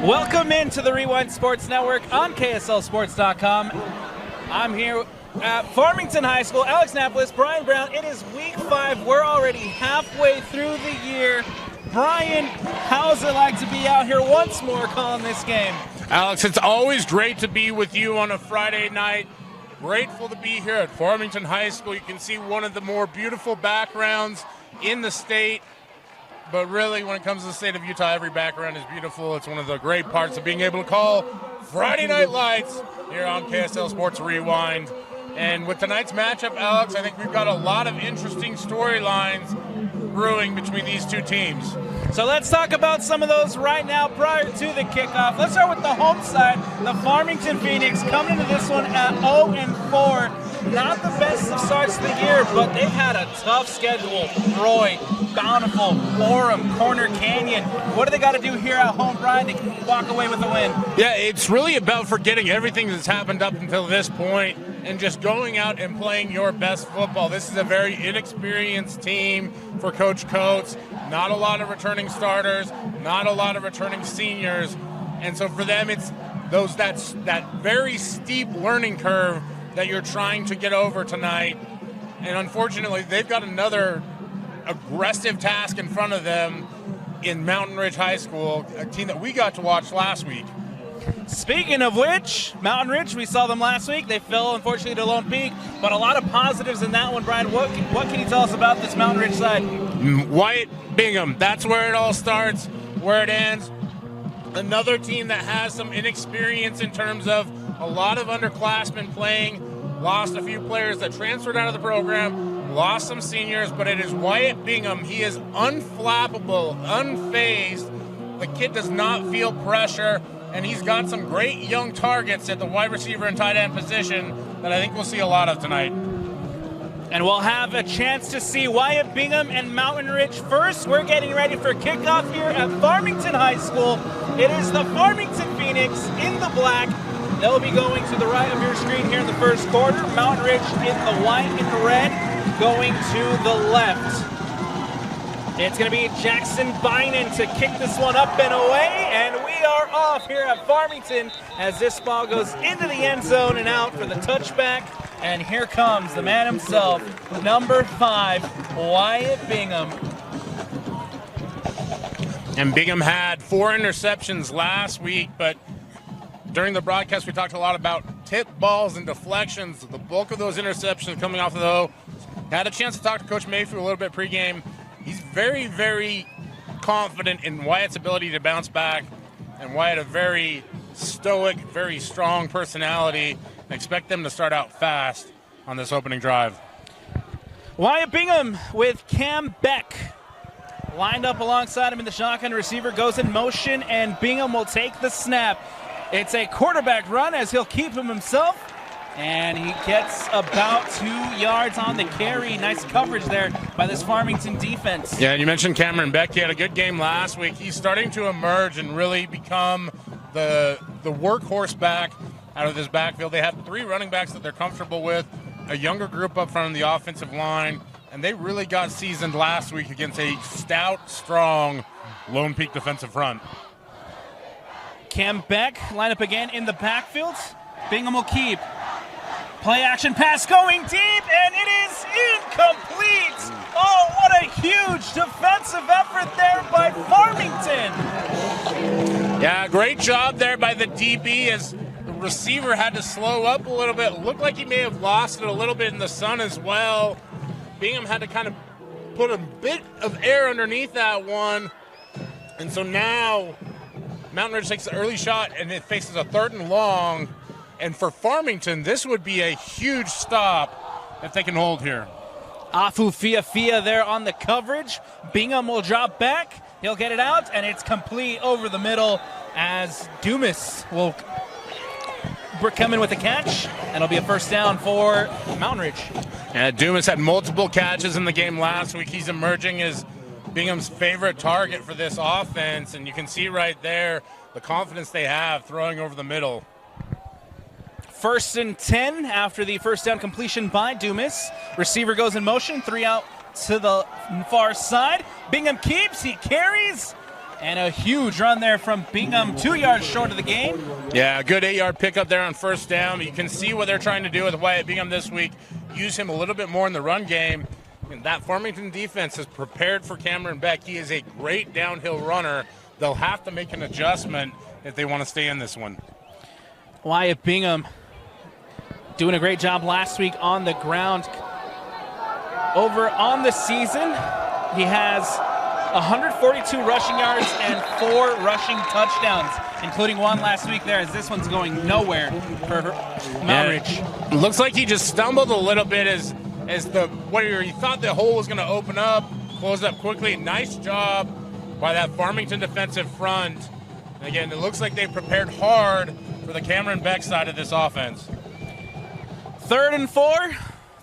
Welcome into the Rewind Sports Network on KSLSports.com. I'm here at Farmington High School, Alex Napolis, Brian Brown. It is week 5. We're already halfway through the year. Brian, how's it like to be out here once more calling this game? Alex, it's always great to be with you on a Friday night. Grateful to be here at Farmington High School. You can see one of the more beautiful backgrounds in the state. But really, when it comes to the state of Utah, every background is beautiful. It's one of the great parts of being able to call Friday Night Lights here on KSL Sports Rewind. And with tonight's matchup, Alex, I think we've got a lot of interesting storylines brewing between these two teams. So let's talk about some of those right now prior to the kickoff. Let's start with the home side. The Farmington Phoenix coming into this one at 0-4. Not the best of starts to the year, but they've had a tough schedule. Roy, Bountiful, Orem, Corner Canyon. What do they got to do here at home, Brian, to walk away with a win? Yeah, it's really about forgetting everything that's happened up until this point and just going out and playing your best football. This is a very inexperienced team for Coach Coates. Not a lot of returning starters, not a lot of returning seniors. And so for them, it's that very steep learning curve that you're trying to get over tonight. And unfortunately, they've got another aggressive task in front of them in Mountain Ridge High School, a team that we got to watch last week. Speaking of which, Mountain Ridge, we saw them last week. They fell, unfortunately, to Lone Peak, but a lot of positives in that one, Brian. What can you tell us about this Mountain Ridge side? Wyatt Bingham, that's where it all starts, where it ends. Another team that has some inexperience in terms of a lot of underclassmen playing, lost a few players that transferred out of the program, lost some seniors, but it is Wyatt Bingham. He is unflappable, unfazed. The kid does not feel pressure, and he's got some great young targets at the wide receiver and tight end position that I think we'll see a lot of tonight. And we'll have a chance to see Wyatt Bingham and Mountain Ridge first. We're getting ready for kickoff here at Farmington High School. It is the Farmington Phoenix in the black. They'll be going to the right of your screen here in the first quarter. Mountain Ridge in the white and the red, going to the left. It's going to be Jackson Bynum to kick this one up and away, and we are off here at Farmington as this ball goes into the end zone and out for the touchback. And here comes the man himself, number 5, Wyatt Bingham. And Bingham had 4 interceptions last week, but during the broadcast we talked a lot about tip balls and deflections. The bulk of those interceptions coming off of those. Had a chance to talk to Coach Mayfield a little bit pregame. He's very, very confident in Wyatt's ability to bounce back, and Wyatt a very stoic, very strong personality. I expect them to start out fast on this opening drive. Wyatt Bingham with Cam Beck lined up alongside him in the shotgun. Receiver goes in motion, and Bingham will take the snap. It's a quarterback run as he'll keep him himself, and he gets about 2 yards on the carry. Nice coverage there by this Farmington defense. Yeah, and you mentioned Cameron Beck. He had a good game last week. He's starting to emerge and really become the workhorse back out of this backfield. They have 3 running backs that they're comfortable with, a younger group up front on the offensive line, and they really got seasoned last week against a stout, strong Lone Peak defensive front. Cam Beck line up again in the backfield. Bingham will keep. Play action pass going deep, and it is incomplete. Oh, what a huge defensive effort there by Farmington. Yeah, great job there by the DB as the receiver had to slow up a little bit. Looked like he may have lost it a little bit in the sun as well. Bingham had to kind of put a bit of air underneath that one. And so now Mountain Ridge takes the early shot, and it faces a 3rd and long. And for Farmington, this would be a huge stop if they can hold here. Afu Fia there on the coverage. Bingham will drop back. He'll get it out, and it's complete over the middle as Dumas will come in with the catch, and it'll be a first down for Mountain Ridge. Yeah, Dumas had multiple catches in the game last week. He's emerging as Bingham's favorite target for this offense, and you can see right there the confidence they have throwing over the middle. 1st and 10 after the first down completion by Dumas. Receiver goes in motion, 3 out to the far side. Bingham keeps, he carries, And a huge run there from Bingham, 2 yards short of the game. Yeah, a good 8-yard pickup there on first down. You can see what they're trying to do with Wyatt Bingham this week. Use him a little bit more in the run game. And that Farmington defense is prepared for Cameron Beck. He is a great downhill runner. They'll have to make an adjustment if they want to stay in this one. Wyatt Bingham doing a great job last week on the ground. Over on the season, he has 142 rushing yards and 4 rushing touchdowns, including one last week there, as this one's going nowhere for Mountain Ridge. Looks like he just stumbled a little bit as he thought the hole was going to open up, closed up quickly. Nice job by that Farmington defensive front. And again, it looks like they prepared hard for the Cameron Beck side of this offense. 3rd and 4,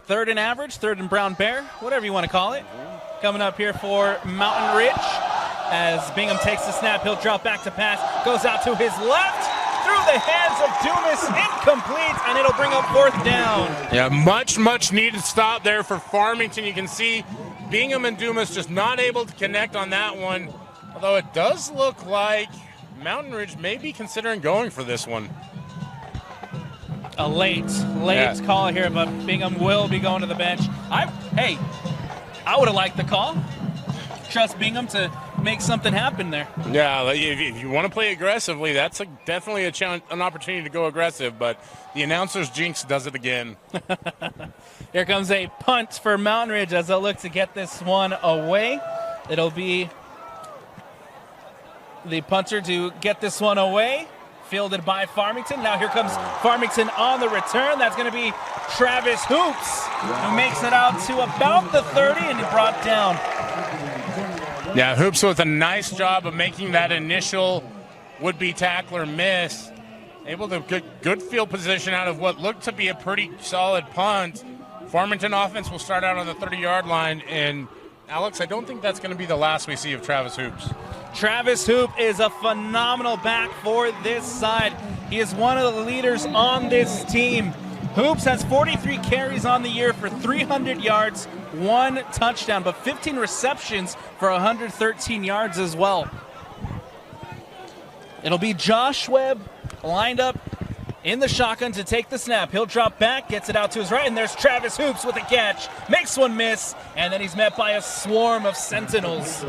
3rd and average, 3rd and brown bear, whatever you want to call it. Coming up here for Mountain Ridge as Bingham takes the snap. He'll drop back to pass, goes out to his left, through the hands of Dumas, incomplete, and it'll bring up 4th down. Yeah, much needed stop there for Farmington. You can see Bingham and Dumas just not able to connect on that one, although it does look like Mountain Ridge may be considering going for this one. A late call here, but Bingham will be going to the bench. I would have liked the call. Trust Bingham to make something happen there. Yeah, if you want to play aggressively, that's definitely an opportunity to go aggressive, but the announcer's jinx does it again. Here comes a punt for Mountain Ridge as they'll look to get this one away. It'll be the punter to get this one away. Fielded by Farmington. Now here comes Farmington on the return. That's going to be Travis Hoops, who makes it out to about the 30 and he brought down. Yeah, Hoops with a nice job of making that initial would-be tackler miss. Able to get good field position out of what looked to be a pretty solid punt. Farmington offense will start out on the 30-yard line. And, Alex, I don't think that's going to be the last we see of Travis Hoops. Travis Hoop is a phenomenal back for this side. He is one of the leaders on this team. Hoops has 43 carries on the year for 300 yards, 1 touchdown, but 15 receptions for 113 yards as well. It'll be Josh Webb lined up in the shotgun to take the snap. He'll drop back, gets it out to his right, and there's Travis Hoops with a catch. Makes one miss, and then he's met by a swarm of Sentinels.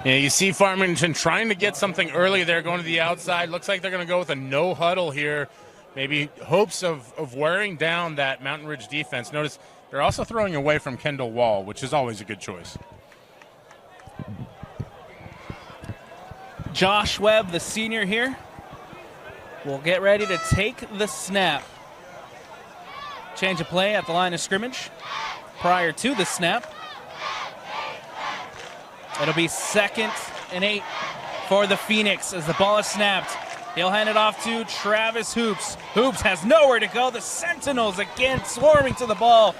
Yeah, you see Farmington trying to get something early there, going to the outside. Looks like they're going to go with a no huddle here. Maybe hopes of wearing down that Mountain Ridge defense. Notice they're also throwing away from Kendall Wall, which is always a good choice. Josh Webb, the senior here, will get ready to take the snap. Change of play at the line of scrimmage prior to the snap. It'll be 2nd and 8 for the Phoenix as the ball is snapped. He'll hand it off to Travis Hoops. Hoops has nowhere to go. The Sentinels again swarming to the ball.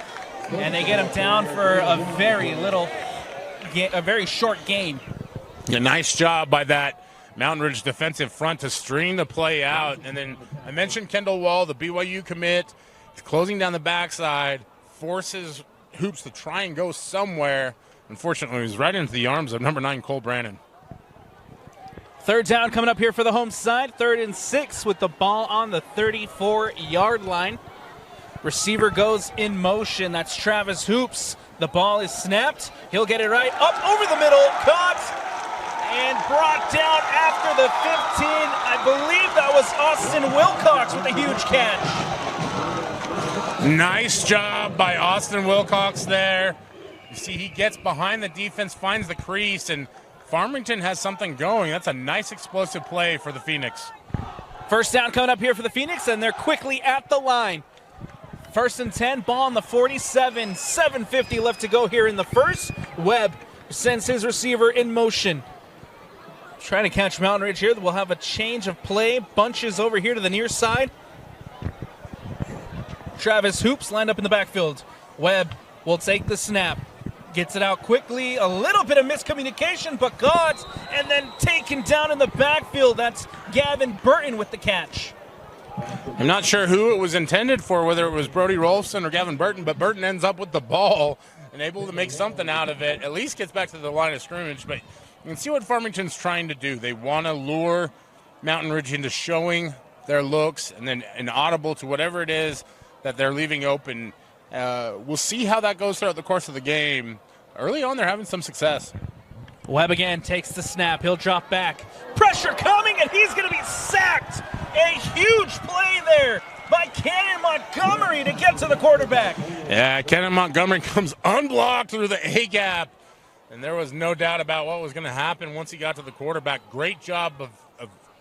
And they get him down for a very short gain. A nice job by that Mountain Ridge defensive front to string the play out. And then I mentioned Kendall Wall, the BYU commit, closing down the backside, forces Hoops to try and go somewhere. Unfortunately, he was right into the arms of number 9, Cole Brannon. 3rd down coming up here for the home side. 3rd and 6 with the ball on the 34-yard line. Receiver goes in motion. That's Travis Hoops. The ball is snapped. He'll get it right up over the middle. Caught and brought down after the 15. I believe that was Austin Wilcox with a huge catch. Nice job by Austin Wilcox there. You see he gets behind the defense, finds the crease, and Farmington has something going. That's a nice explosive play for the Phoenix. 1st down coming up here for the Phoenix, and they're quickly at the line. 1st and 10, ball on the 47, 7:50 left to go here in the first. Webb sends his receiver in motion. Trying to catch Mountain Ridge here. We'll have a change of play. Bunches over here to the near side. Travis Hoops lined up in the backfield. Webb will take the snap. Gets it out quickly. A little bit of miscommunication, but caught and then taken down in the backfield. That's Gavin Burton with the catch. I'm not sure who it was intended for, whether it was Brody Rolfson or Gavin Burton, but Burton ends up with the ball and able to make something out of it. At least gets back to the line of scrimmage, but You can see what Farmington's trying to do. They want to lure Mountain Ridge into showing their looks and then an audible to whatever it is that they're leaving open. We'll see how that goes throughout the course of the game. Early on, they're having some success. Webb again takes the snap. He'll drop back. Pressure coming, and he's going to be sacked. A huge play there by Cannon Montgomery to get to the quarterback. Yeah, Cannon Montgomery comes unblocked through the A-gap, and there was no doubt about what was going to happen once he got to the quarterback. Great job of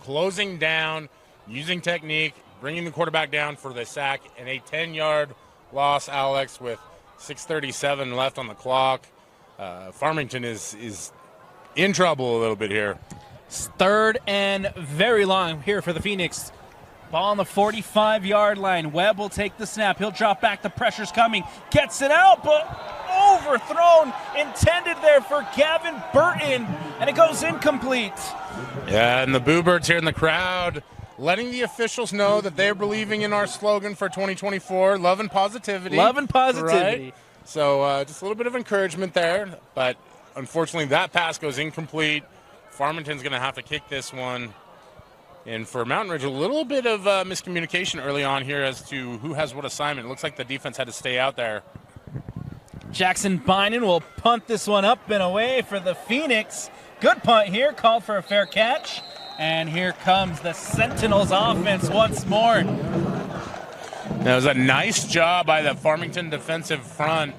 closing down, using technique, bringing the quarterback down for the sack, and a 10-yard loss, Alex, with 6:37 left on the clock. Farmington is in trouble a little bit here. Third and very long here for the Phoenix. Ball on the 45-yard line. Webb will take the snap. He'll drop back. The pressure's coming. Gets it out, but overthrown. Intended there for Gavin Burton, and it goes incomplete. Yeah, and the Boo Birds here in the crowd letting the officials know that they're believing in our slogan for 2024, love and positivity. Love and positivity. Right? So just a little bit of encouragement there, but unfortunately that pass goes incomplete. Farmington's going to have to kick this one. And for Mountain Ridge, a little bit of miscommunication early on here as to who has what assignment. It looks like the defense had to stay out there. Jackson Bynum will punt this one up and away for the Phoenix. Good punt here, called for a fair catch. And here comes the Sentinels offense once more. That was a nice job by the Farmington defensive front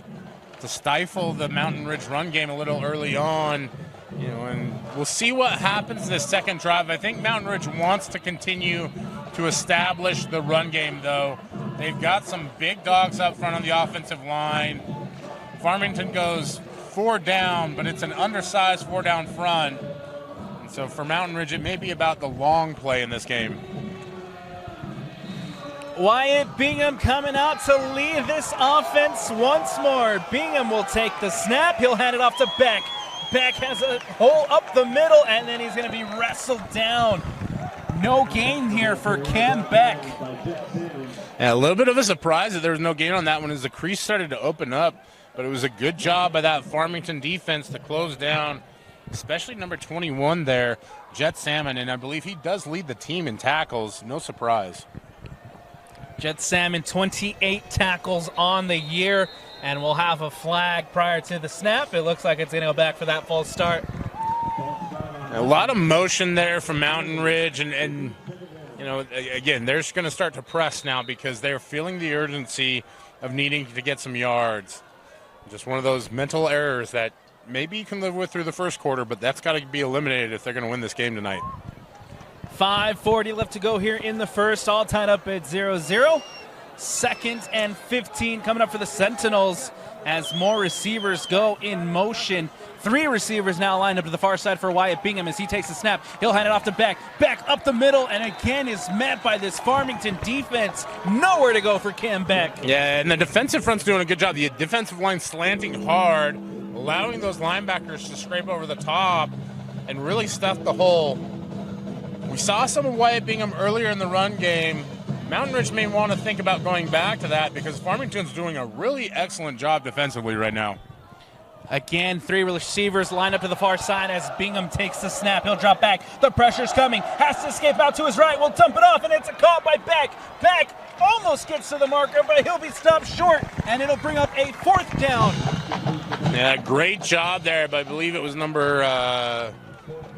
to stifle the Mountain Ridge run game a little early on. You know, and we'll see what happens in this second drive. I think Mountain Ridge wants to continue to establish the run game, though. They've got some big dogs up front on the offensive line. Farmington goes 4 down, but it's an undersized 4 down front. And so for Mountain Ridge, it may be about the long play in this game. Wyatt Bingham coming out to lead this offense once more. Bingham will take the snap. He'll hand it off to Beck. Beck has a hole up the middle, and then he's going to be wrestled down. No gain here for Cam Beck. Yeah, a little bit of a surprise that there was no gain on that one as the crease started to open up, but it was a good job by that Farmington defense to close down, especially number 21 there, Jet Salmon, and I believe he does lead the team in tackles. No surprise. Jet Salmon, 28 tackles on the year, and we'll have a flag prior to the snap. It looks like it's going to go back for that false start. A lot of motion there from Mountain Ridge, and you know, again, they're just going to start to press now because they're feeling the urgency of needing to get some yards. Just one of those mental errors that maybe you can live with through the first quarter, but that's got to be eliminated if they're going to win this game tonight. 5:40 left to go here in the first, all tied up at 0-0. Second and 15 coming up for the Sentinels as more receivers go in motion. 3 receivers now lined up to the far side for Wyatt Bingham as he takes the snap. He'll hand it off to Beck. Beck up the middle, and again is met by this Farmington defense. Nowhere to go for Cam Beck. Yeah, and the defensive front's doing a good job. The defensive line slanting hard, allowing those linebackers to scrape over the top and really stuff the hole. We saw some of Wyatt Bingham earlier in the run game. Mountain Ridge may want to think about going back to that because Farmington's doing a really excellent job defensively right now. Again, 3 receivers lined up to the far side as Bingham takes the snap. He'll drop back. The pressure's coming. Has to escape out to his right. Will dump it off, and it's a call by Beck. Beck almost gets to the marker, but he'll be stopped short, and it'll bring up a 4th down. Yeah, great job there, but I believe it was number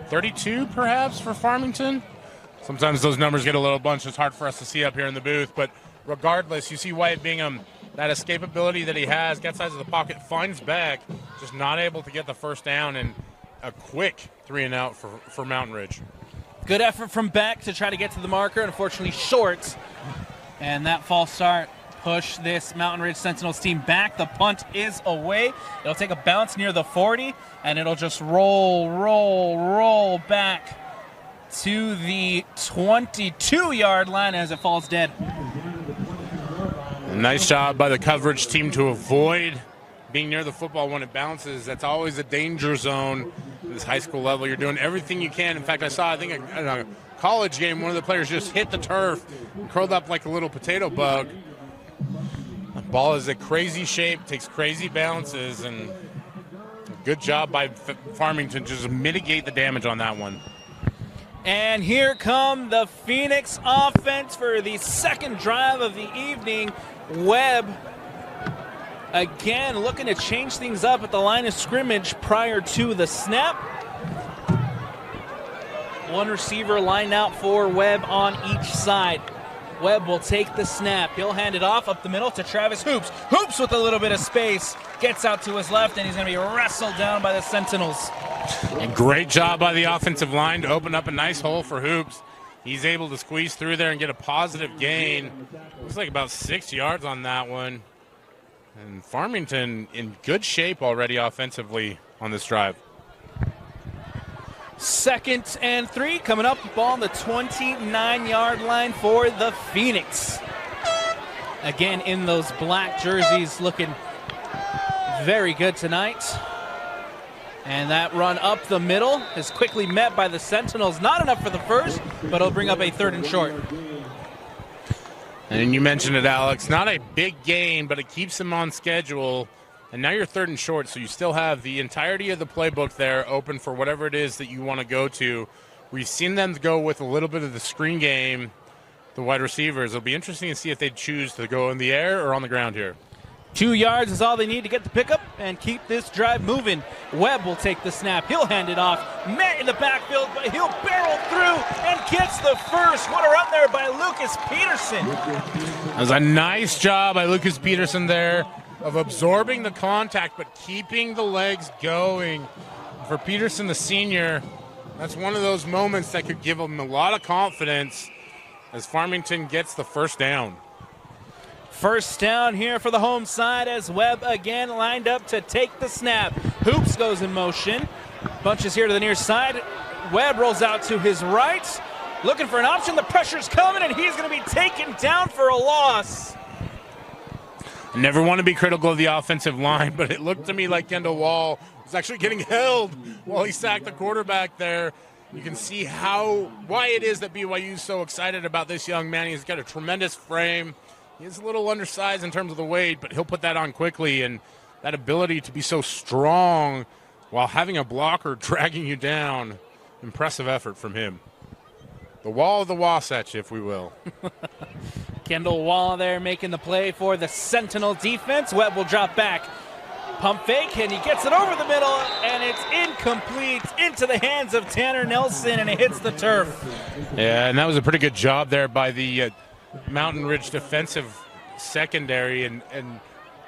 32 perhaps for Farmington. Sometimes those numbers get a little bunched. It's hard for us to see up here in the booth, but regardless, you see Wyatt Bingham, that escapability that he has, gets out of the pocket, finds Beck, just not able to get the first down, and a quick 3-and-out for Mountain Ridge. Good effort from Beck to try to get to the marker, unfortunately short. And that false start pushed this Mountain Ridge Sentinels team back. The punt is away. It'll take a bounce near the 40, and it'll just roll back to the 22-yard line as it falls dead. Nice job by the coverage team to avoid being near the football when it bounces. That's always a danger zone at this high school level. You're doing everything you can. In fact, I think in a college game, one of the players just hit the turf and curled up like a little potato bug. The ball is a crazy shape, takes crazy bounces, and a good job by Farmington to just mitigate the damage on that one. And here come the Phoenix offense for the second drive of the evening. Webb again looking to change things up at the line of scrimmage prior to the snap. One receiver lined out for Webb on each side. Webb will take the snap. He'll hand it off up the middle to Travis Hoops. Hoops with a little bit of space. Gets out to his left, and he's going to be wrestled down by the Sentinels. And great job by the offensive line to open up a nice hole for Hoops. He's able to squeeze through there and get a positive gain. Looks like about 6 yards on that one. And Farmington in good shape already offensively on this drive. 2nd and 3 coming up. Ball on the 29-yard line for the Phoenix. Again in those black jerseys, looking very good tonight. And that run up the middle is quickly met by the Sentinels. Not enough for the first, but it'll bring up a 3rd and short. And you mentioned it, Alex. Not a big gain, but it keeps them on schedule. And now you're 3rd and short, so you still have the entirety of the playbook there open for whatever it is that you want to go to. We've seen them go with a little bit of the screen game, the wide receivers. It'll be interesting to see if they choose to go in the air or on the ground here. 2 yards is all they need to get the pickup and keep this drive moving. Webb will take the snap. He'll hand it off. Met in the backfield, but he'll barrel through and gets the first. What a run there by Lucas Peterson. That was a nice job by Lucas Peterson there of absorbing the contact but keeping the legs going. For Peterson, the senior, that's one of those moments that could give him a lot of confidence as Farmington gets the first down. First down here for the home side as Webb again lined up to take the snap. Hoops goes in motion. Bunches here to the near side. Webb rolls out to his right. Looking for an option. The pressure's coming, and he's going to be taken down for a loss. I never want to be critical of the offensive line, but it looked to me like Kendall Wall was actually getting held while he sacked the quarterback there. You can see why it is that BYU is so excited about this young man. He's got a tremendous frame. He is a little undersized in terms of the weight, but he'll put that on quickly. And that ability to be so strong while having a blocker dragging you down, impressive effort from him. The wall of the Wasatch, if we will. Kendall Wall there making the play for the Sentinel defense. Webb will drop back. Pump fake, and he gets it over the middle, and it's incomplete into the hands of Tanner Nelson, and it hits the turf. Yeah, and that was a pretty good job there by the Mountain Ridge defensive secondary, and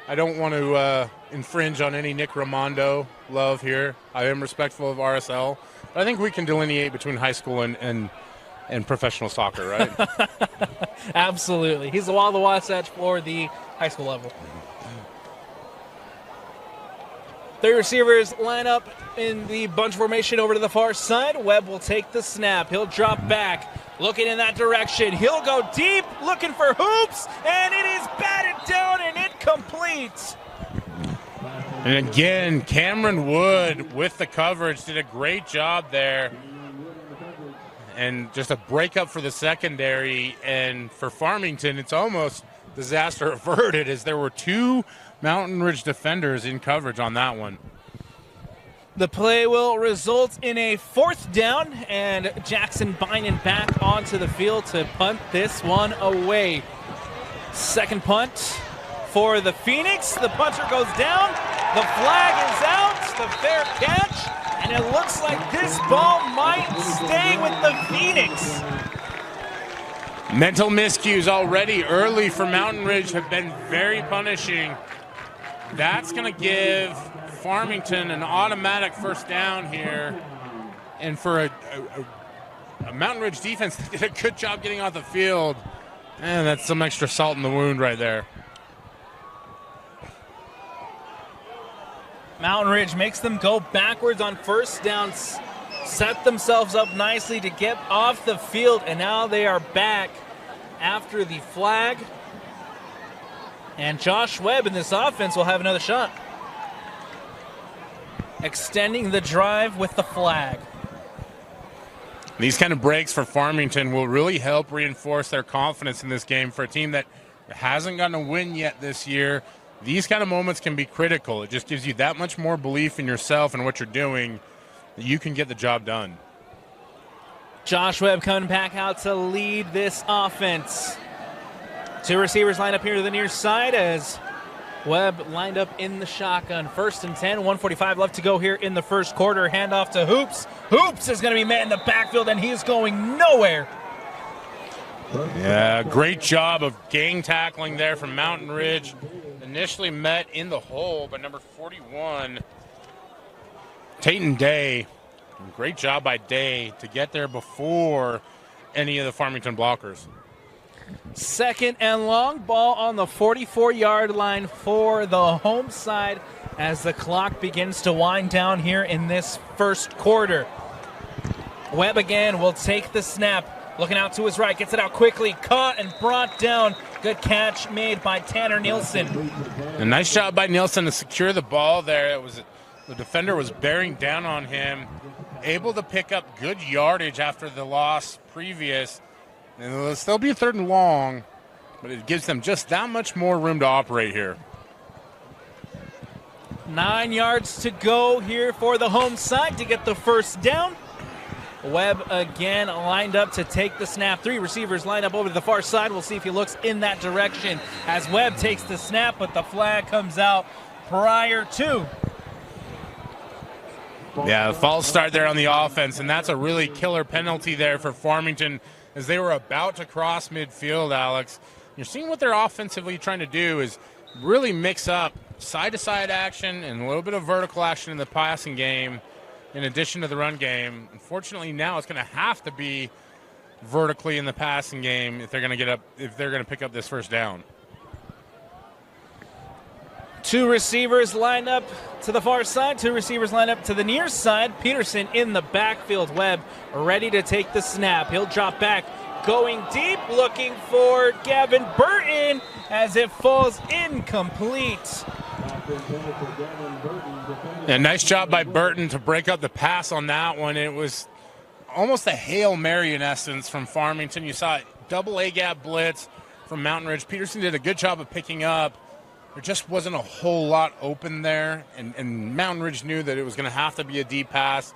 I don't want to infringe on any Nick Ramondo love here. I am respectful of RSL, but I think we can delineate between high school and professional soccer, right? Absolutely. He's the wall of the Wasatch for the high school level. 3 receivers line up in the bunch formation over to the far side. Webb will take the snap. He'll drop back, looking in that direction. He'll go deep, looking for Hoops, and it is batted down and incomplete. And again, Cameron Wood with the coverage did a great job there. And just a breakup for the secondary. And for Farmington, it's almost disaster averted as there were 2 Mountain Ridge defenders in coverage on that one. The play will result in a 4th down, and Jackson Bynum back onto the field to punt this one away. Second punt for the Phoenix. The punter goes down. The flag is out. The fair catch. And it looks like this ball might stay with the Phoenix. Mental miscues already early for Mountain Ridge have been very punishing. That's going to give Farmington an automatic first down here. And for a Mountain Ridge defense that did a good job getting off the field, and that's some extra salt in the wound right there. Mountain Ridge makes them go backwards on first down, set themselves up nicely to get off the field, and now they are back after the flag. And Josh Webb in this offense will have another shot. Extending the drive with the flag. These kind of breaks for Farmington will really help reinforce their confidence in this game for a team that hasn't gotten a win yet this year. these kind of moments can be critical. It just gives you that much more belief in yourself and what you're doing that you can get the job done. Josh Webb coming back out to lead this offense. Two receivers line up here to the near side as Webb lined up in the shotgun. 1st and 10, 1:45 left to go here in the first quarter. Handoff to Hoops. Hoops is going to be met in the backfield, and he's going nowhere. Yeah, great job of gang tackling there from Mountain Ridge. Initially met in the hole by number 41, Tayton Day. Great job by Day to get there before any of the Farmington blockers. 2nd and long, ball on the 44-yard line for the home side as the clock begins to wind down here in this first quarter. Webb again will take the snap, looking out to his right, gets it out quickly, caught and brought down. Good catch made by Tanner Nielsen. A nice job by Nielsen to secure the ball there. The defender was bearing down on him, able to pick up good yardage after the loss previous. And it'll still be 3rd and long, but it gives them just that much more room to operate here. 9 yards to go here for the home side to get the first down. Webb again lined up to take the snap. 3 receivers lined up over to the far side. We'll see if he looks in that direction as Webb takes the snap, but the flag comes out prior to. Yeah, the false start there on the offense, and that's a really killer penalty there for Farmington as they were about to cross midfield, Alex. You're seeing what they're offensively trying to do is really mix up side-to-side action and a little bit of vertical action in the passing game in addition to the run game. Unfortunately, now it's going to have to be vertically in the passing game if they're going to pick up this first down. 2 receivers lined up to the far side, 2 receivers lined up to the near side. Peterson in the backfield. Webb ready to take the snap. He'll drop back, going deep, looking for Gavin Burton as it falls incomplete. And nice job by Burton to break up the pass on that one. It was almost a Hail Mary in essence from Farmington. You saw it, double A-gap blitz from Mountain Ridge. Peterson did a good job of picking up. There just wasn't a whole lot open there, and Mountain Ridge knew that it was going to have to be a deep pass.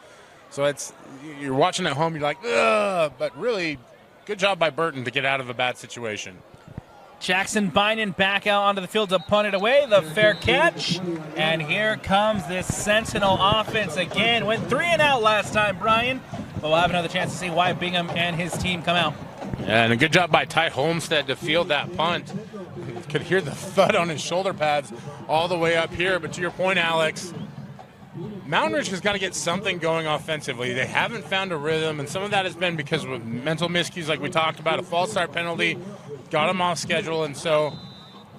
So you're watching at home, you're like, ugh, but really good job by Burton to get out of a bad situation. Jackson Bynum back out onto the field to punt it away. The fair catch. And here comes this Sentinel offense again. Went 3 and out last time, Brian. But we'll have another chance to see why Bingham and his team come out. Yeah, and a good job by Ty Homestead to field that punt. You could hear the thud on his shoulder pads all the way up here. But to your point, Alex, Mountain Ridge has got to get something going offensively. They haven't found a rhythm, and some of that has been because of mental miscues like we talked about, a false start penalty, got them off schedule. And so,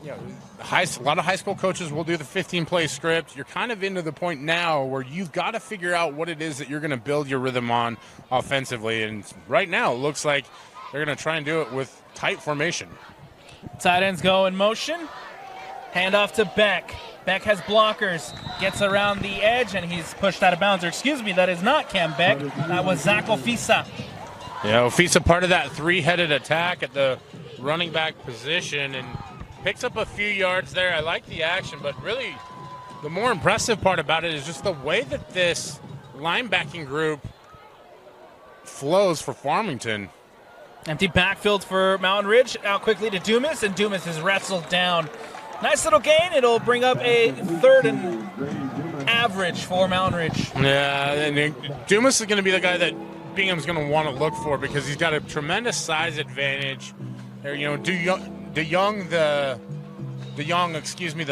a lot of high school coaches will do the 15-play script. You're kind of into the point now where you've got to figure out what it is that you're going to build your rhythm on offensively. And right now it looks like they're going to try and do it with tight formation. Tight ends go in motion. Handoff to Beck. Beck has blockers. Gets around the edge, and he's pushed out of bounds. Or excuse me, that is not Cam Beck. That was Zach Ofisa. Yeah, Ofisa part of that 3-headed attack at the running back position and picks up a few yards there. I like the action, but really the more impressive part about it is just the way that this linebacking group flows for Farmington. Empty backfield for Mountain Ridge. Out quickly to Dumas, and Dumas is wrestled down. Nice little gain. It'll bring up a 3rd and average for Mountain Ridge. Yeah, and Dumas is going to be the guy that Bingham's going to want to look for because he's got a tremendous size advantage. The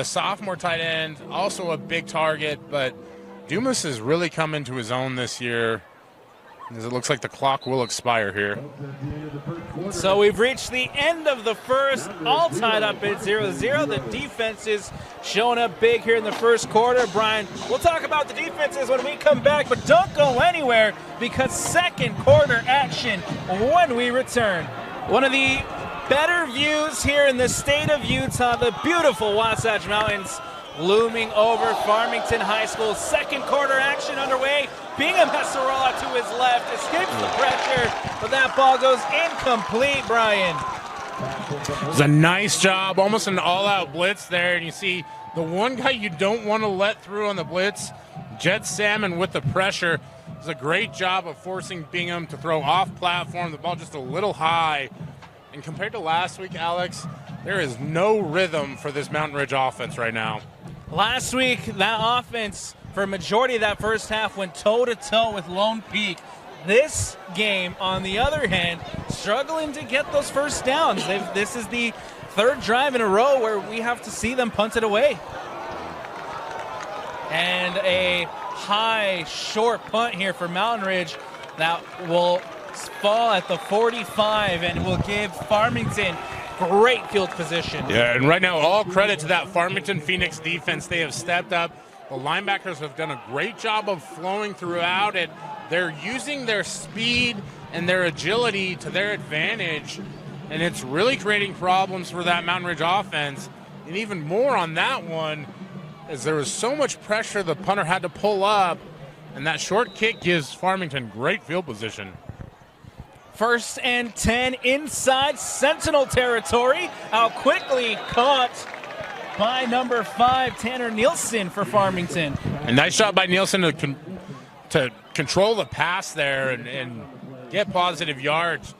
sophomore tight end, also a big target, but Dumas has really come into his own this year, as it looks like the clock will expire here. So we've reached the end of the first, all tied up at 0-0. The defense is showing up big here in the first quarter. Brian, we'll talk about the defenses when we come back, but don't go anywhere because second quarter action when we return. One of the better views here in the state of Utah, the beautiful Wasatch Mountains looming over Farmington High School. Second quarter action underway. Bingham has to roll out to his left, escapes the pressure, but that ball goes incomplete, Brian. It was a nice job, almost an all-out blitz there, and you see The one guy you don't want to let through on the blitz, Jet Salmon with the pressure, does a great job of forcing Bingham to throw off platform, the ball just a little high. And compared to last week, Alex, there is no rhythm for this Mountain Ridge offense right now. Last week, that offense, for a majority of that first half, went toe-to-toe with Lone Peak. This game, on the other hand, struggling to get those first downs. This is the third drive in a row where we have to see them punt it away. And a high, short punt here for Mountain Ridge that will fall at the 45 and will give Farmington great field position. Yeah, and right now, all credit to that Farmington Phoenix defense. They have stepped up. The linebackers have done a great job of flowing throughout it. They're using their speed and their agility to their advantage, and it's really creating problems for that Mountain Ridge offense. And even more on that one, as there was so much pressure the punter had to pull up, and that short kick gives Farmington great field position. 1st and 10 inside Sentinel territory. Out quickly caught by number 5, Tanner Nielsen for Farmington. A nice shot by Nielsen to control the pass there and get positive yards.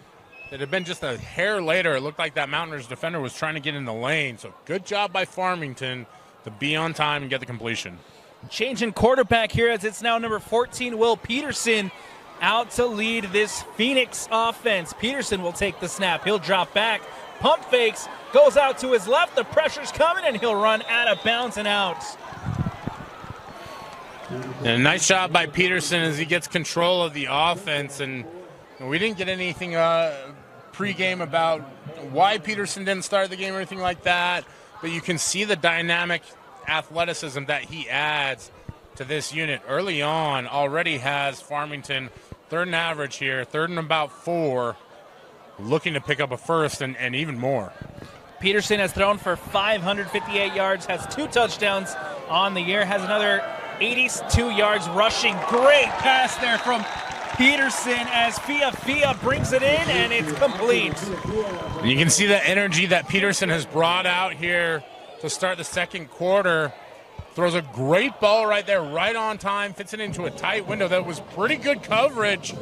It had been just a hair later. It looked like that Mountain Ridge defender was trying to get in the lane. So good job by Farmington to be on time and get the completion. Changing quarterback here as it's now number 14, Will Peterson, out to lead this Phoenix offense. Peterson will take the snap. He'll drop back. Pump fakes. Goes out to his left. The pressure's coming, and he'll run out of bounds and out. And a nice shot by Peterson as he gets control of the offense. And we didn't get anything pregame about why Peterson didn't start the game or anything like that. But you can see the dynamic athleticism that he adds to this unit. Early on, already has Farmington 3rd and average here, 3rd and about 4, looking to pick up a first and even more. Peterson has thrown for 558 yards, has 2 touchdowns on the year, has another 82 yards rushing. Great pass there from Peterson as Fia brings it in, and it's complete. And you can see the energy that Peterson has brought out here to start the second quarter. Throws a great ball right there, right on time, fits it into a tight window. That was pretty good coverage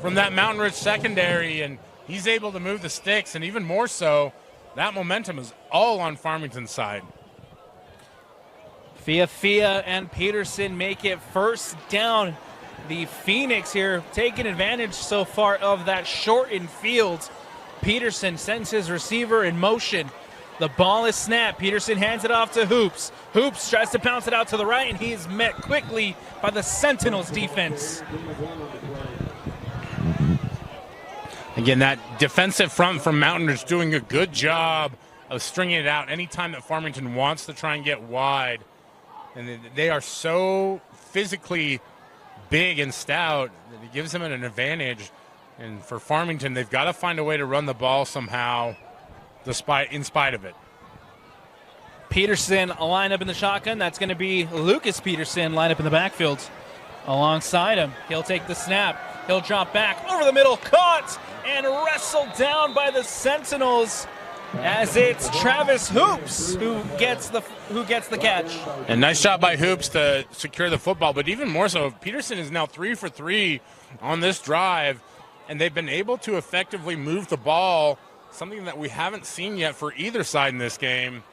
from that Mountain Ridge secondary, and he's able to move the sticks, and even more so, that momentum is all on Farmington's side. Fia and Peterson make it first down. The Phoenix here taking advantage so far of that shortened field. Peterson sends his receiver in motion. The ball is snapped. Peterson hands it off to Hoops. Hoops tries to bounce it out to the right, and he is met quickly by the Sentinels defense. Again, that defensive front from Mountain Ridge doing a good job of stringing it out anytime that Farmington wants to try and get wide. And they are so physically big and stout that it gives them an advantage. And for Farmington, they've got to find a way to run the ball somehow in spite of it. Peterson a line up in the shotgun. That's going to be Lucas Peterson line up in the backfield alongside him. He'll take the snap. He'll drop back over the middle, caught and wrestled down by the Sentinels as it's Travis Hoops who gets the catch. And nice shot by Hoops to secure the football, but even more so, Peterson is now 3 for 3 on this drive, and they've been able to effectively move the ball, something that we haven't seen yet for either side in this game.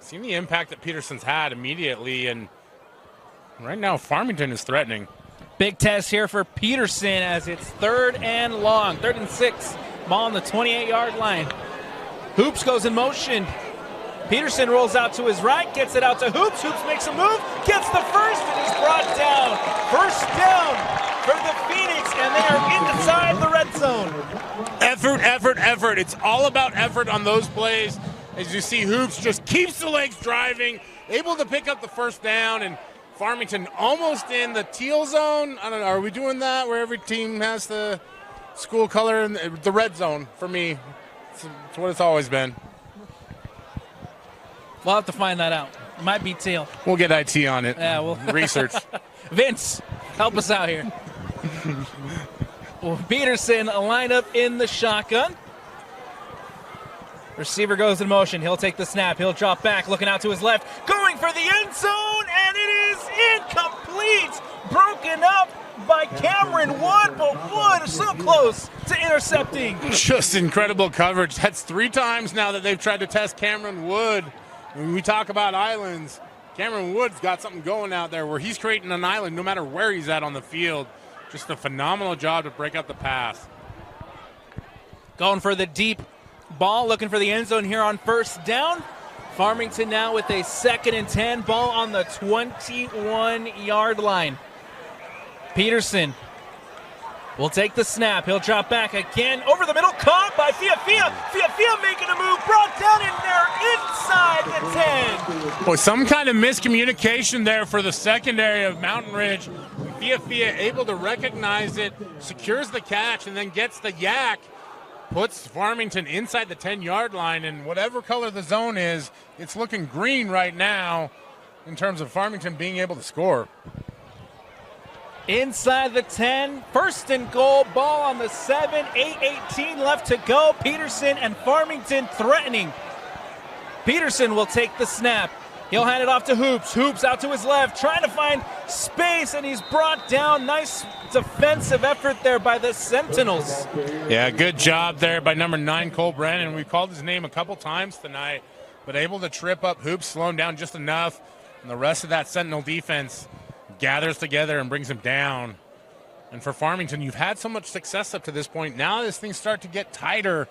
Seen the impact that Peterson's had immediately, and right now Farmington is threatening. Big test here for Peterson as it's 3rd and long, 3rd and 6. Ball on the 28-yard line. Hoops goes in motion. Peterson rolls out to his right, gets it out to Hoops. Hoops makes a move, gets the first, and is brought down. First down for the Phoenix, and they are inside the red zone. Effort, effort, effort. It's all about effort on those plays. As you see, Hoops just keeps the legs driving, able to pick up the first down, and Farmington almost in the teal zone. I don't know, are we doing that where every team has the school color? And the red zone, for me, it's what it's always been. We'll have to find that out. It might be teal. We'll get IT on it. Yeah, we'll research. Vince, help us out here. Well, Peterson a line up in the shotgun. Receiver goes in motion. He'll take the snap. He'll drop back, looking out to his left, going for the end zone, and it is incomplete. Broken up by Cameron Wood, but Wood is so close to intercepting. Just incredible coverage. That's 3 times now that they've tried to test Cameron Wood. When we talk about islands, Cameron Wood's got something going out there where he's creating an island no matter where he's at on the field. Just a phenomenal job to break up the pass. Going for the deep ball, looking for the end zone here on first down. Farmington now with a 2nd and 10, ball on the 21-yard line. Peterson will take the snap. He'll drop back again over the middle, caught by Fiafia. Fiafia making a move, brought down in there inside the 10. Boy, some kind of miscommunication there for the secondary of Mountain Ridge. Fiafia able to recognize it, secures the catch, and then gets the yak. Puts Farmington inside the 10-yard line, and whatever color the zone is, it's looking green right now in terms of Farmington being able to score. Inside the 10, 1st and goal, ball on the 7, 8:18 left to go. Peterson and Farmington threatening. Peterson will take the snap. He'll hand it off to Hoops. Hoops out to his left, trying to find space, and he's brought down. Nice defensive effort there by the Sentinels. Yeah, good job there by number 9, Cole Brennan. We've called his name a couple times tonight, but able to trip up Hoops, slow him down just enough, and the rest of that Sentinel defense gathers together and brings him down. And for Farmington, you've had so much success up to this point. Now as things start to get tighter,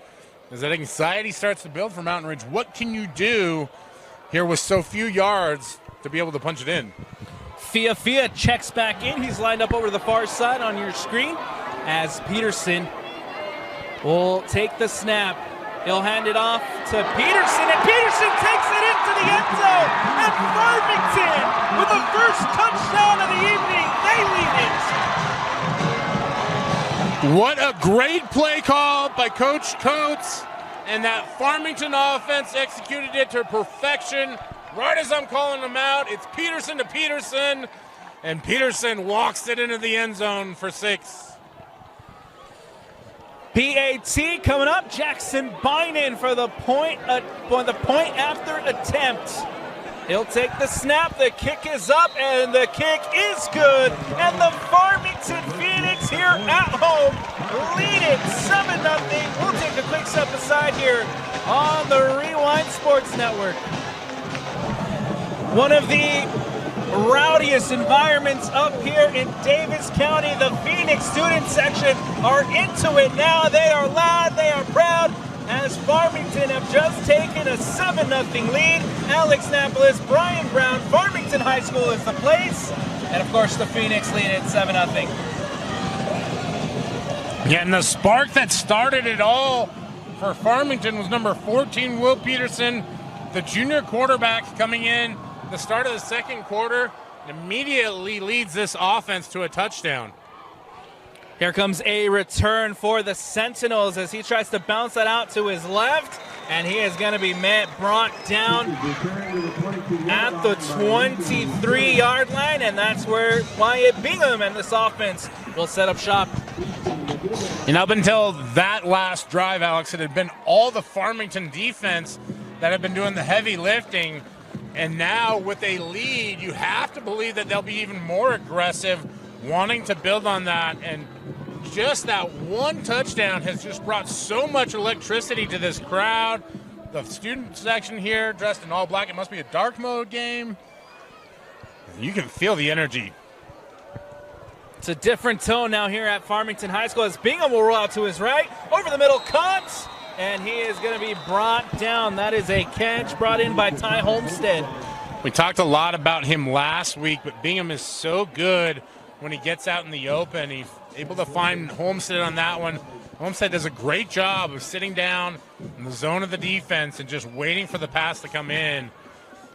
as that anxiety starts to build for Mountain Ridge, what can you do here with so few yards to be able to punch it in? Fiafia checks back in. He's lined up over the far side on your screen as Peterson will take the snap. He'll hand it off to Peterson, and Peterson takes it into the end zone. And Farmington, with the first touchdown of the evening, they lead it. What a great play call by Coach Coates. And that Farmington offense executed it to perfection. Right as I'm calling them out, it's Peterson to Peterson. And Peterson walks it into the end zone for 6. PAT coming up. Jackson Bynum for the point after attempt. He'll take the snap. The kick is up, and the kick is good. And the Farmington Phoenix here at home lead it 7-0. We'll take a quick step aside here on the Rewind Sports Network. One of the rowdiest environments up here in Davis County. The Phoenix student section are into it now. They are loud, they are proud, as Farmington have just taken a 7-0 lead. Alex Napolis, Brian Brown, Farmington High School is the place. And of course the Phoenix lead it 7-0. Yeah, and the spark that started it all for Farmington was number 14, Will Peterson, the junior quarterback coming in the start of the second quarter, immediately leads this offense to a touchdown. Here comes a return for the Sentinels as he tries to bounce that out to his left, and he is going to be brought down at the 23-yard line, and that's where Wyatt Bingham and this offense will set up shop. And up until that last drive, Alex, it had been all the Farmington defense that had been doing the heavy lifting. And now with a lead, you have to believe that they'll be even more aggressive, wanting to build on that. And just that one touchdown has just brought so much electricity to this crowd. The student section here dressed in all black. It must be a dark mode game. You can feel the energy. It's a different tone now here at Farmington High School as Bingham will roll out to his right. Over the middle, cuts. And he is going to be brought down. That is a catch brought in by Ty Homestead. We talked a lot about him last week, but Bingham is so good when he gets out in the open. He's able to find Homestead on that one. Homestead does a great job of sitting down in the zone of the defense and just waiting for the pass to come in. And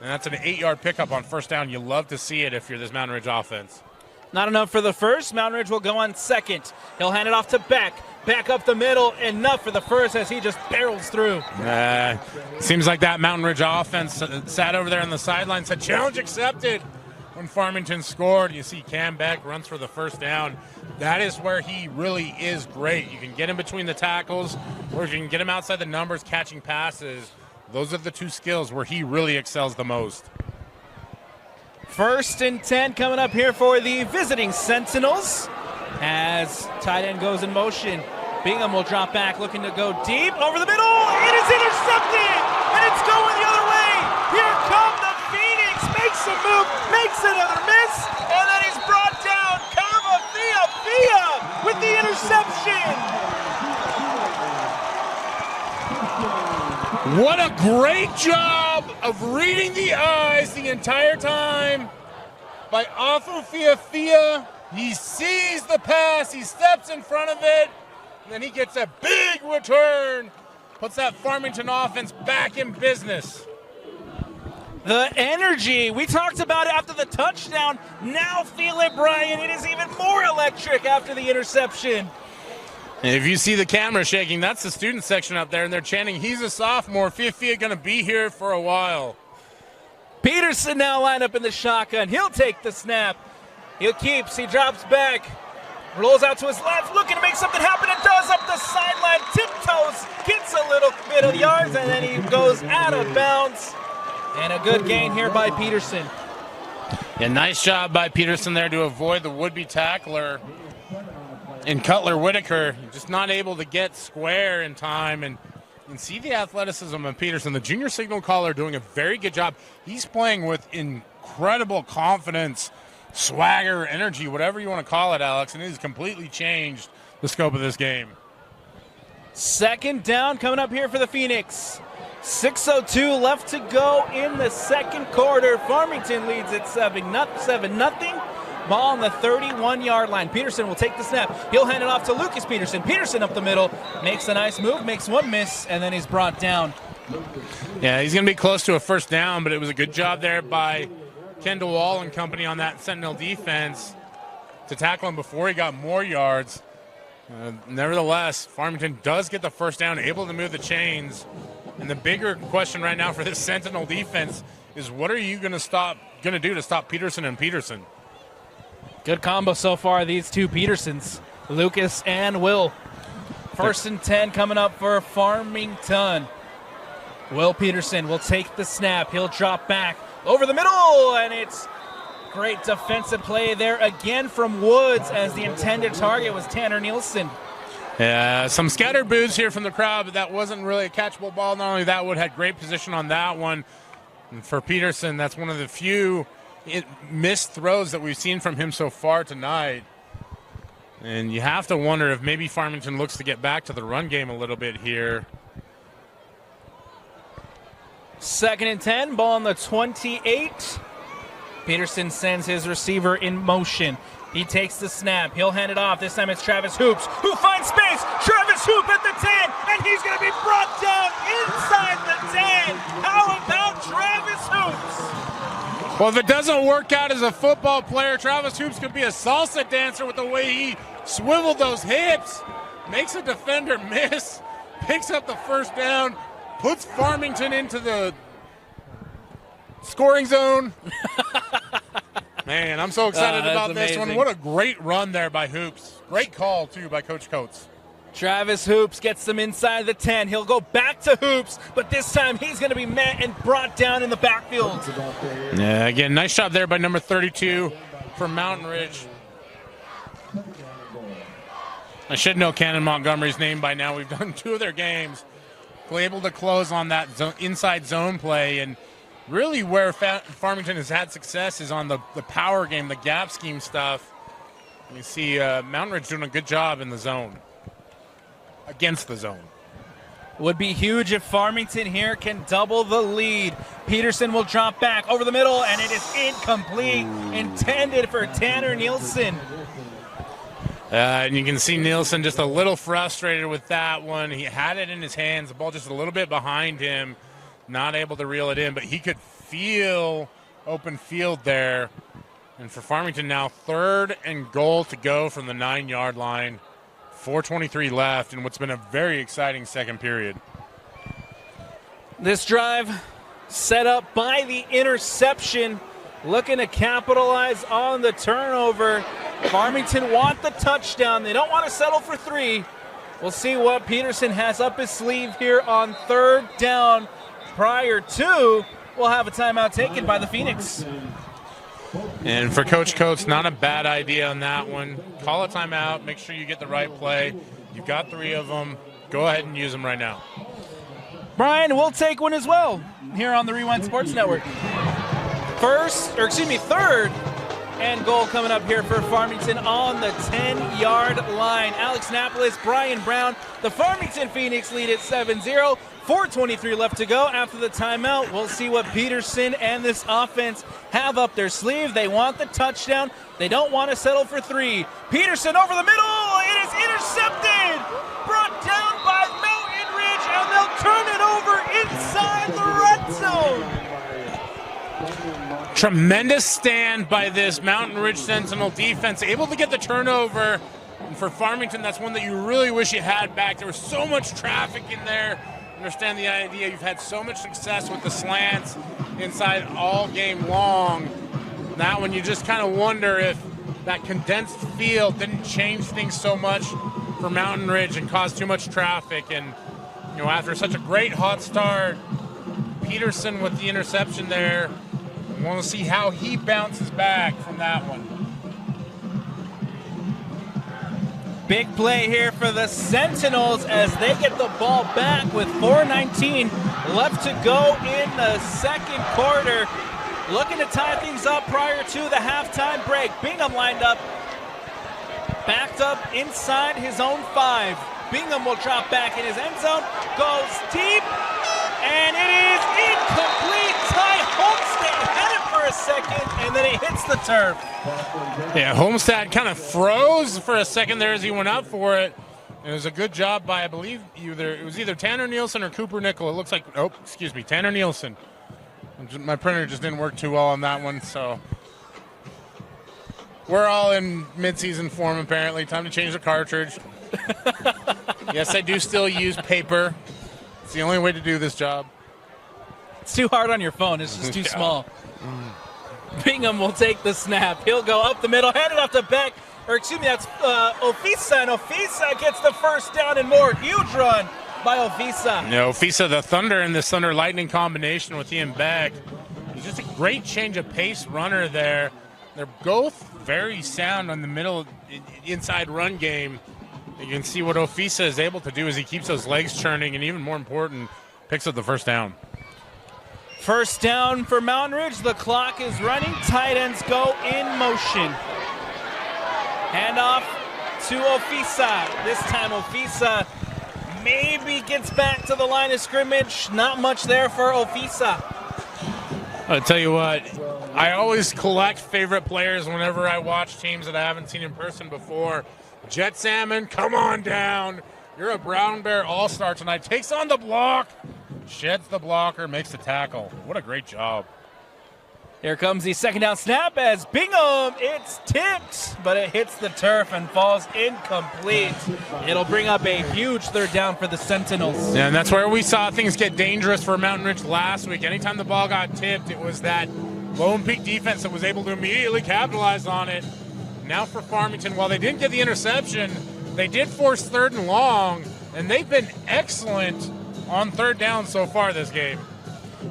that's an 8-yard pickup on first down. You love to see it if you're this Mountain Ridge offense. Not enough for the first. Mountain Ridge will go on second. He'll hand it off to Beck. Back up the middle, enough for the first as he just barrels through. Seems like that Mountain Ridge offense sat over there on the sideline, said challenge accepted. when Farmington scored. You see Cam Beck runs for the first down. That is where he really is great. You can get him between the tackles, or you can get him outside the numbers catching passes. Those are the two skills where he really excels the most. 1st and 10 coming up here for the visiting Sentinels as tight end goes in motion. Bingham will drop back, looking to go deep over the middle. It is intercepted, and it's going the other way. Here come the Phoenix, makes a move, makes another miss, and then he's brought down. Kava Via with the interception. What a great job of reading the eyes the entire time by Fia. He sees the pass, he steps in front of it, and then he gets a big return, puts that Farmington offense back in business. The energy, we talked about it after the touchdown. Now feel it, Brian. It is even more electric after the interception. And if you see the camera shaking, that's the student section up there, and they're chanting, he's a sophomore, Fia going to be here for a while. Peterson now lined up in the shotgun. He'll take the snap. He drops back, rolls out to his left, looking to make something happen. It does up the sideline, tiptoes, gets a little bit of yards, and then he goes out of bounds. And a good gain here by Peterson. Yeah, nice job by Peterson there to avoid the would-be tackler. And Cutler Whitaker just not able to get square in time. And you can see the athleticism of Peterson. The junior signal caller doing a very good job. He's playing with incredible confidence, swagger, energy, whatever you want to call it, Alex. And it has completely changed the scope of this game. 2nd down coming up here for the Phoenix. 6:02 left to go in the second quarter. Farmington leads at 7-0. Ball on the 31-yard line. Peterson will take the snap. He'll hand it off to Lucas Peterson. Peterson up the middle, makes a nice move, makes one miss, and then he's brought down. Yeah, he's going to be close to a first down, but it was a good job there by Kendall Wall and company on that Sentinel defense to tackle him before he got more yards. Nevertheless, Farmington does get the first down, able to move the chains. And the bigger question right now for this Sentinel defense is what are you going to do to stop Peterson and Peterson? Good combo so far, these two Petersons, Lucas and Will. 1st and 10 coming up for Farmington. Will Peterson will take the snap. He'll drop back over the middle, and it's great defensive play there again from Woods as the intended target was Tanner Nielsen. Yeah, some scattered boos here from the crowd, but that wasn't really a catchable ball. Not only that, Wood had great position on that one. And for Peterson, that's one of the few missed throws that we've seen from him so far tonight. And you have to wonder if maybe Farmington looks to get back to the run game a little bit here. 2nd and 10, ball on the 28. Peterson sends his receiver in motion. He takes the snap. He'll hand it off. This time it's Travis Hoops who finds space. Travis Hoop at the 10, and he's going to be brought down inside the 10. How about Travis Hoops? Well, if it doesn't work out as a football player, Travis Hoops could be a salsa dancer with the way he swiveled those hips. Makes a defender miss. Picks up the first down. Puts Farmington into the scoring zone. Man, I'm so excited about this amazing. one. What a great run there by Hoops. Great call, too, by Coach Coates. Travis Hoops gets them inside the 10. He'll go back to Hoops, but this time he's going to be met and brought down in the backfield. Yeah, again, nice job there by number 32 for Mountain Ridge. I should know Cannon Montgomery's name by now. We've done 2 of their games. We're able to close on that inside zone play, and really where Farmington has had success is on the power game, the gap scheme stuff. You see Mountain Ridge doing a good job in the zone, against the zone. Would be huge if Farmington here can double the lead. Peterson will drop back over the middle, and it is incomplete, intended for Tanner Nielsen. And you can see Nielsen just a little frustrated with that one. He had it in his hands, the ball just a little bit behind him, not able to reel it in, but he could feel open field there. And for Farmington now, 3rd and goal to go from the 9-yard line. 4:23 left in what's been a very exciting second period. This drive set up by the interception looking to capitalize on the turnover. Farmington want the touchdown. They don't want to settle for 3. We'll see what Peterson has up his sleeve here on 3rd down. Prior to, we'll have a timeout taken by the Phoenix. And for Coach Coates, not a bad idea on that one. Call a timeout. Make sure you get the right play. You've got 3 of them. Go ahead and use them right now. Brian, we'll take one as well here on the Rewind Sports Network. 3rd and goal coming up here for Farmington on the 10-yard line. Alex Napolis, Brian Brown, the Farmington Phoenix lead at 7-0. 4:23 left to go after the timeout. We'll see what Peterson and this offense have up their sleeve. They want the touchdown. They don't want to settle for 3. Peterson over the middle. It is intercepted. Brought down by Mountain Ridge, and they'll turn it over inside the red zone. Tremendous stand by this Mountain Ridge Sentinel defense, able to get the turnover. And for Farmington, that's one that you really wish you had back. There was so much traffic in there. Understand the idea. You've had so much success with the slants inside all game long. That one, you just kind of wonder if that condensed field didn't change things so much for Mountain Ridge and cause too much traffic. And, you know, after such a great hot start, Peterson with the interception there, we want to see how he bounces back from that one. Big play here for the Sentinels as they get the ball back with 4:19 left to go in the second quarter. Looking to tie things up prior to the halftime break. Bingham lined up, backed up inside his own 5. Bingham will drop back in his end zone, goes deep, and it is incomplete. Ty Homestead had it for a second, and then he hits the turf. Yeah, Homestead kind of froze for a second there as he went up for it. It was a good job by, I believe, it was either Tanner Nielsen or Cooper Nickel. It looks like, Tanner Nielsen. My printer just didn't work too well on that one, so we're all in mid-season form apparently. Time to change the cartridge. Yes, I do still use paper. It's the only way to do this job. It's too hard on your phone. It's just too small. Bingham will take the snap. He'll go up the middle, hand it off to Beck. That's Ofisa, and Ofisa gets the first down and more. Huge run by Ofisa. No, Ofisa, the Thunder and this Thunder Lightning combination with Ian Beck. He's just a great change of pace runner there. They're both very sound on the middle inside run game. You can see what Ofisa is able to do as he keeps those legs churning, and even more important, picks up the first down. First down for Mountain Ridge. The clock is running. Tight ends go in motion. Handoff to Ofisa. This time Ofisa maybe gets back to the line of scrimmage. Not much there for Ofisa. I'll tell you what, I always collect favorite players whenever I watch teams that I haven't seen in person before. Jet Salmon, come on down. You're a Brown Bear all-star tonight. Takes on the block, sheds the blocker, makes the tackle. What a great job. Here comes the second down snap as Bingham, it's tipped, but it hits the turf and falls incomplete. It'll bring up a huge third down for the Sentinels. Yeah, and that's where we saw things get dangerous for Mountain Ridge last week. Anytime the ball got tipped, it was that Lone Peak defense that was able to immediately capitalize on it. Now for Farmington, while they didn't get the interception, they did force 3rd and long, and they've been excellent on 3rd down so far this game.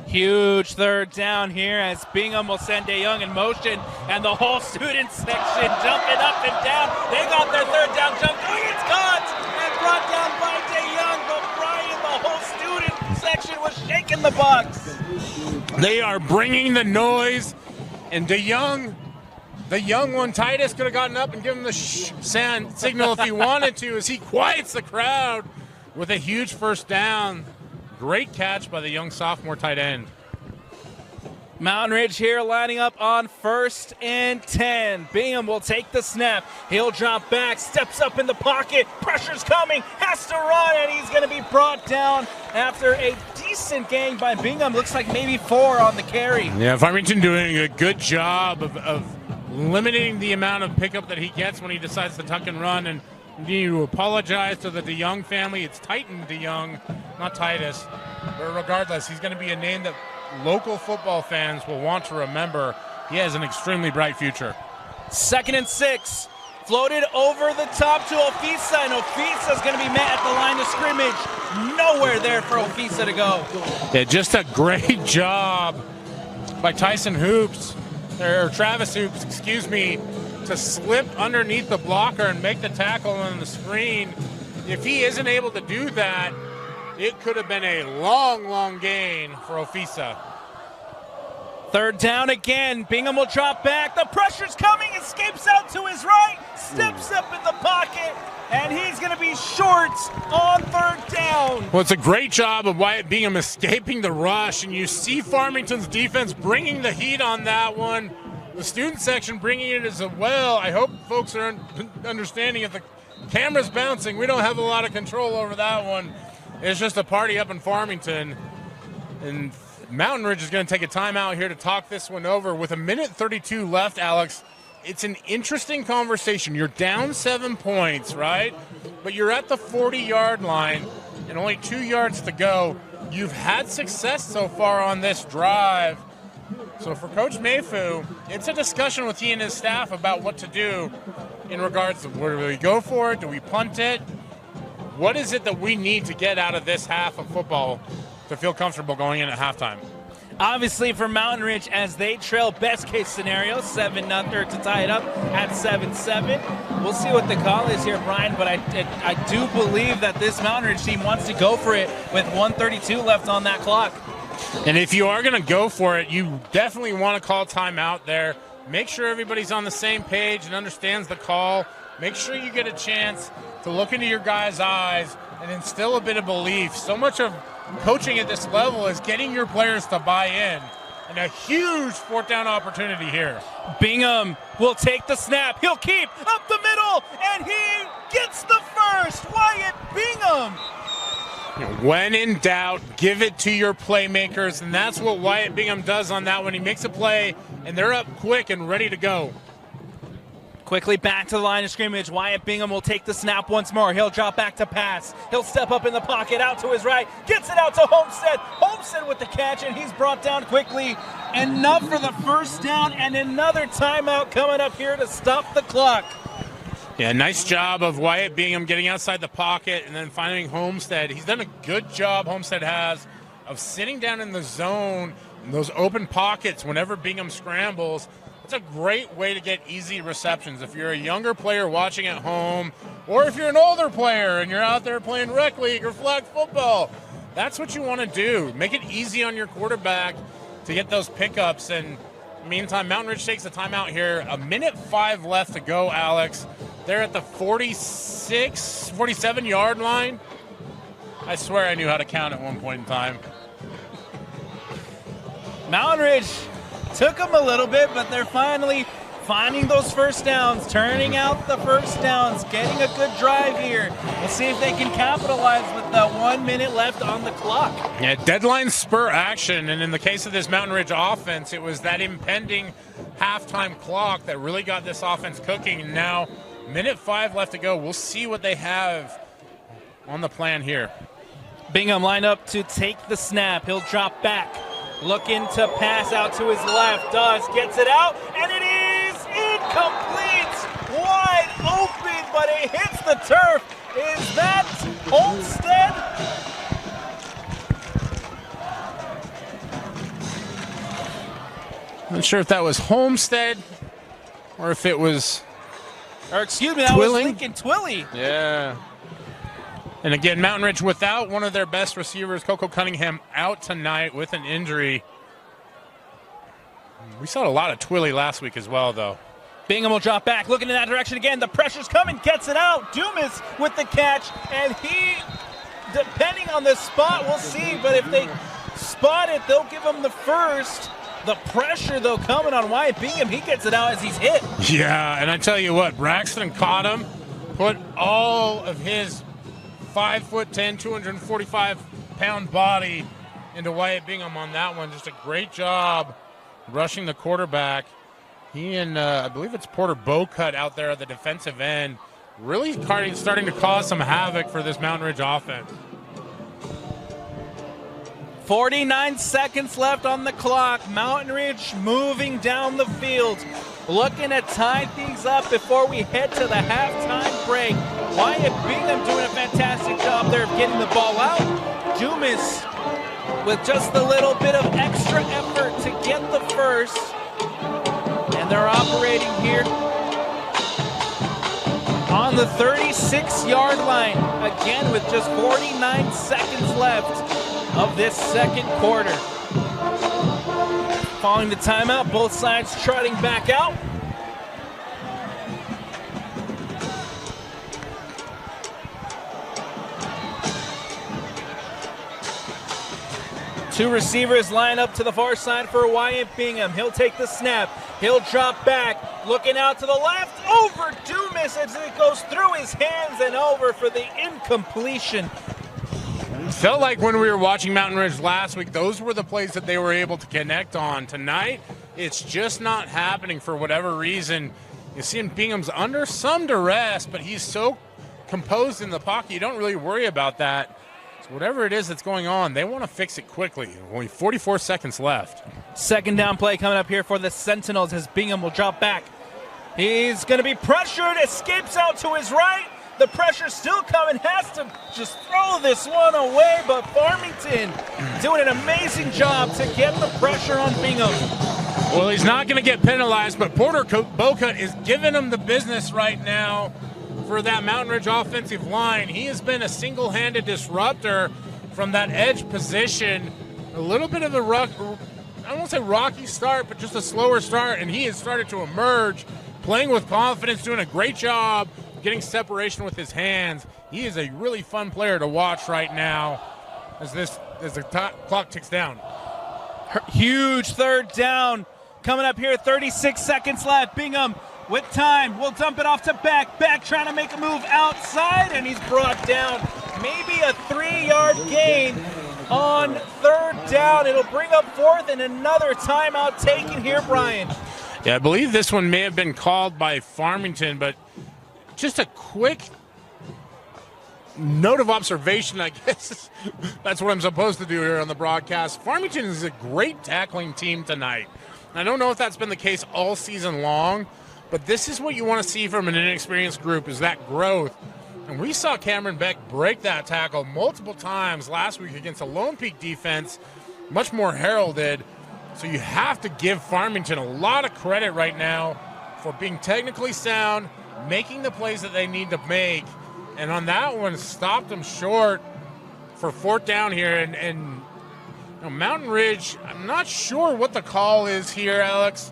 Huge third down here as Bingham will send DeYoung in motion, and the whole student section jumping up and down. They got their 3rd down jump. It's caught and brought down by DeYoung, but Brian, the whole student section was shaking the box. They are bringing the noise, and DeYoung, the young one, Titus, could have gotten up and given the signal if he wanted to, as he quiets the crowd with a huge first down. Great catch by the young sophomore tight end. Mountain Ridge here lining up on 1st and 10. Bingham will take the snap. He'll drop back, steps up in the pocket. Pressure's coming, has to run, and he's going to be brought down after a decent gain by Bingham. Looks like maybe 4 on the carry. Yeah, Farmington doing a good job of limiting the amount of pickup that he gets when he decides to tuck and run. And need to apologize to the DeYoung family. It's Titan DeYoung, not Titus. But regardless, he's going to be a name that local football fans will want to remember he has an extremely bright future. 2nd and 6. Floated over the top to Ofisa, and Ofisa's going to be met at the line of scrimmage. Nowhere there for Ofisa to go. Yeah, just a great job by Tyson Hoops, or Travis Hoops, excuse me, to slip underneath the blocker and make the tackle on the screen. If he isn't able to do that, it could have been a long, long gain for Ofisa. 3rd down again. Bingham will drop back. The pressure's coming. Escapes out to his right. Steps up in the pocket. And he's going to be short on 3rd down. Well, it's a great job of Wyatt Bingham escaping the rush. And you see Farmington's defense bringing the heat on that one. The student section bringing it as well. I hope folks are understanding if the camera's bouncing, we don't have a lot of control over that one. It's just a party up in Farmington. And Mountain Ridge is going to take a timeout here to talk this one over. With 1:32 left, Alex, it's an interesting conversation. You're down 7 points, right? But you're at the 40-yard line and only 2 yards to go. You've had success so far on this drive. So for Coach Mayfu, it's a discussion with he and his staff about what to do in regards to where do we go for it? Do we punt it? What is it that we need to get out of this half of football to feel comfortable going in at halftime? Obviously for Mountain Ridge, as they trail, best case scenario, 7-0 to tie it up at 7-7. We'll see what the call is here, Brian, but I do believe that this Mountain Ridge team wants to go for it with 1:32 left on that clock. And if you are going to go for it, you definitely want to call timeout there. Make sure everybody's on the same page and understands the call. Make sure you get a chance to look into your guys' eyes and instill a bit of belief. So much of coaching at this level is getting your players to buy in. And a huge 4th down opportunity here. Bingham will take the snap. He'll keep up the middle, and he gets the first. Wyatt Bingham. When in doubt, give it to your playmakers, and that's what Wyatt Bingham does on that one. He makes a play, and they're up quick and ready to go. Quickly back to the line of scrimmage. Wyatt Bingham will take the snap once more. He'll drop back to pass. He'll step up in the pocket, out to his right. Gets it out to Homestead. Homestead with the catch, and he's brought down quickly. Enough for the 1st down, and another timeout coming up here to stop the clock. Yeah, nice job of Wyatt Bingham getting outside the pocket and then finding Homestead. He's done a good job, Homestead has, of sitting down in the zone, in those open pockets whenever Bingham scrambles. It's a great way to get easy receptions. If you're a younger player watching at home, or if you're an older player and you're out there playing rec league or flag football, that's what you want to do. Make it easy on your quarterback to get those pickups. And meantime, Mountain Ridge takes a timeout here. 1:05 left to go, Alex. They're at the 47-yard line. I swear I knew how to count at one point in time. Mountain Ridge took them a little bit, but they're finally finding those 1st downs, turning out the 1st downs, getting a good drive here. We'll see if they can capitalize with the 1 minute left on the clock. Yeah, deadline spur action, and in the case of this Mountain Ridge offense, it was that impending halftime clock that really got this offense cooking. And now, 1:05 left to go. We'll see what they have on the plan here. Bingham lined up to take the snap. He'll drop back. Looking to pass out to his left. Gets it out, and it is incomplete. Wide open, but it hits the turf. Is that Olmstead? Not sure if that was Homestead or if it was... Or excuse me, that Twilling? was Lincoln Twilly. Yeah. And again, Mountain Ridge without one of their best receivers, Coco Cunningham, out tonight with an injury. We saw a lot of Twilly last week as well, though. Bingham will drop back, looking in that direction again. The pressure's coming, gets it out. Dumas with the catch, and he, depending on the spot, we'll see. But if they spot it, they'll give him the first. The pressure, though, coming on Wyatt Bingham. He gets it out as he's hit. Yeah, and I tell you what, Braxton caught him, put all of his 5'10", 245-pound body into Wyatt Bingham on that one. Just a great job rushing the quarterback. He and I believe it's Porter Bowcut out there at the defensive end, really starting to cause some havoc for this Mountain Ridge offense. 49 seconds left on the clock. Mountain Ridge moving down the field, looking to tie things up before we head to the halftime break. Wyatt Bingham doing a fantastic job there of getting the ball out. Dumas with just a little bit of extra effort to get the first. And they're operating here on the 36-yard line, again with just 49 seconds left of this second quarter. Following the timeout, both sides trotting back out. Two receivers line up to the far side for Wyatt Bingham. He'll take the snap. He'll drop back, looking out to the left, over Dumas as it goes through his hands and over for the incompletion. Felt like when we were watching Mountain Ridge last week, those were the plays that they were able to connect on. Tonight, it's just not happening for whatever reason. You see Bingham's under some duress, but he's so composed in the pocket, you don't really worry about that. So whatever it is that's going on, they want to fix it quickly. Only 44 seconds left. Second down play coming up here for the Sentinels as Bingham will drop back. He's going to be pressured, escapes out to his right. The pressure's still coming, has to just throw this one away, but Farmington doing an amazing job to get the pressure on Bingham. Well, he's not going to get penalized, but Porter Bocut is giving him the business right now for that Mountain Ridge offensive line. He has been a single-handed disruptor from that edge position. A little bit of a I won't say rocky start, but just a slower start, and he has started to emerge, playing with confidence, doing a great job, getting separation with his hands. He is a really fun player to watch right now as the clock ticks down. Huge third down coming up here, 36 seconds left. Bingham with time, will dump it off to Beck. Beck trying to make a move outside, and he's brought down. Maybe a 3-yard gain on third down. It'll bring up fourth and another timeout taken here, Brian. Yeah, I believe this one may have been called by Farmington, but just a quick note of observation, I guess. That's what I'm supposed to do here on the broadcast. Farmington is a great tackling team tonight. I don't know if that's been the case all season long, but this is what you want to see from an inexperienced group, is that growth. And we saw Cameron Beck break that tackle multiple times last week against a Lone Peak defense, much more heralded. So you have to give Farmington a lot of credit right now for being technically sound, making the plays that they need to make. And on that one, stopped them short for fourth down here. And you know, Mountain Ridge, I'm not sure what the call is here, Alex.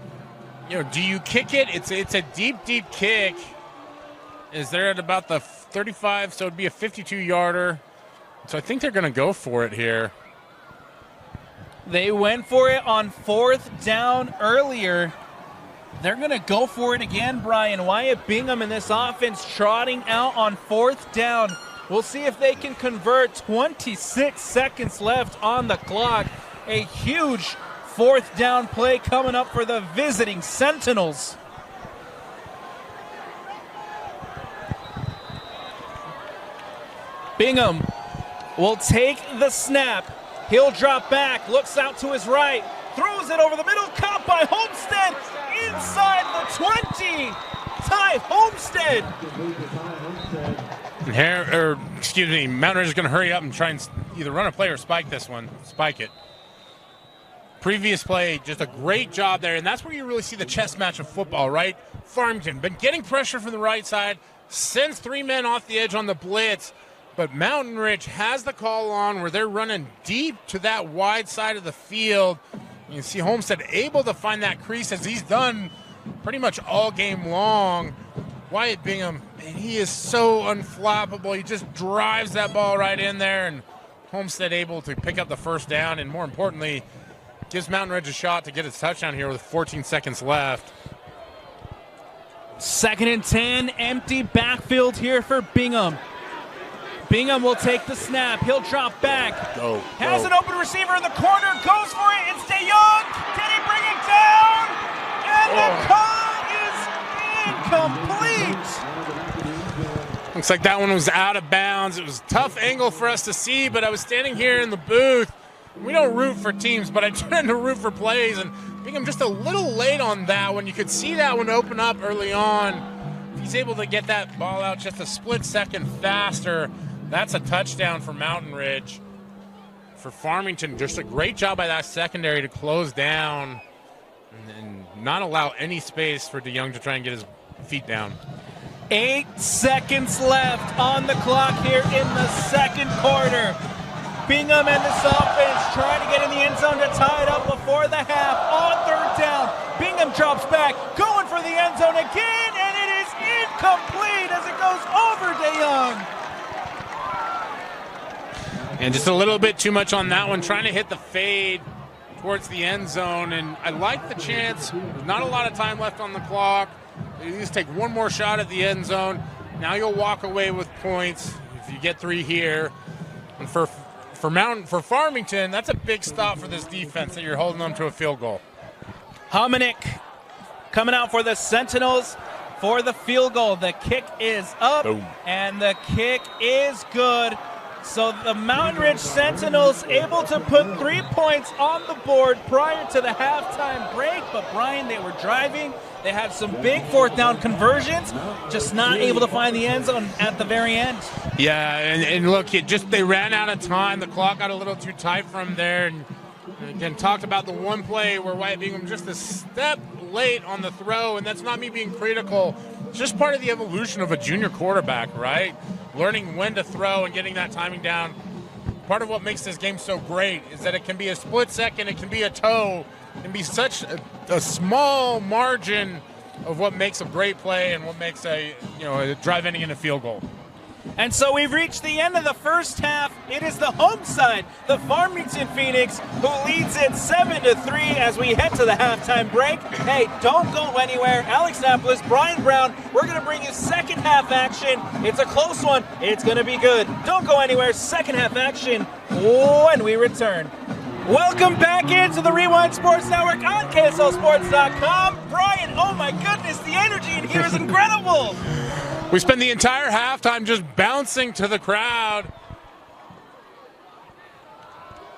You know, do you kick it? It's a deep kick. Is there at about the 35, so it'd be a 52-yarder. So I think they're going to go for it here. They went for it on fourth down earlier. They're going to go for it again, Brian. Wyatt Bingham in this offense trotting out on fourth down. We'll see if they can convert. 26 seconds left on the clock. A huge fourth down play coming up for the visiting Sentinels. Bingham will take the snap. He'll drop back, looks out to his right, throws it over the middle, caught by Homestead inside the 20. Ty Homestead. Mountain Ridge is going to hurry up and try and either run a play or spike this one. Spike it. Previous play, just a great job there, and that's where you really see the chess match of football, right? Farmington been getting pressure from the right side, sends 3 men off the edge on the blitz, but Mountain Ridge has the call on where they're running deep to that wide side of the field. You see Homestead able to find that crease, as he's done pretty much all game long. Wyatt Bingham, man, he is so unflappable. He just drives that ball right in there, and Homestead able to pick up the first down, and more importantly, gives Mountain Ridge a shot to get his touchdown here with 14 seconds left. 2nd and 10, empty backfield here for Bingham. Bingham will take the snap. He'll drop back. Has an open receiver in the corner. Goes for it. It's DeYoung. Can he bring it down? And the call is incomplete. Looks like that one was out of bounds. It was a tough angle for us to see, but I was standing here in the booth we don't root for teams, but I tend to root for plays, and Bingham just a little late on that one. You could see that one open up early on. If he's able to get that ball out just a split second faster, that's a touchdown for Mountain Ridge. For Farmington, just a great job by that secondary to close down and not allow any space for DeYoung to try and get his feet down. 8 seconds left on the clock here in the second quarter. Bingham and this offense trying to get in the end zone to tie it up before the half. On third down, Bingham drops back, going for the end zone again, and it is incomplete as it goes over DeYoung. And just a little bit too much on that one, trying to hit the fade towards the end zone. And I like the chance. There's not a lot of time left on the clock. You just take one more shot at the end zone. Now you'll walk away with points if you get 3 here. And for Farmington, that's a big stop for this defense that you're holding them to a field goal. Hominick coming out for the Sentinels for the field goal. The kick is up. Boom. And the kick is good. So the Mountain Ridge Sentinels able to put 3 points on the board prior to the halftime break. But Brian, they were driving. They had some big fourth down conversions, just not able to find the end zone at the very end. Yeah, and look, they ran out of time. The clock got a little too tight from there. And again, talked about the one play where Wyatt Bingham just a step late on the throw, and that's not me being critical. It's just part of the evolution of a junior quarterback, right? Learning when to throw and getting that timing down. Part of what makes this game so great is that it can be a split second, it can be a toe, it can be such a small margin of what makes a great play and what makes a drive ending in a field goal. And so we've reached the end of the first half. It is the home side, the Farmington Phoenix, who leads it 7-3 as we head to the halftime break. Hey, don't go anywhere. Alex Napolis, Brian Brown, we're going to bring you second half action. It's a close one. It's going to be good. Don't go anywhere. Second half action when we return. Welcome back into the Rewind Sports Network on KSLSports.com. Brian, oh my goodness, the energy in here is incredible. We spend the entire halftime just bouncing to the crowd.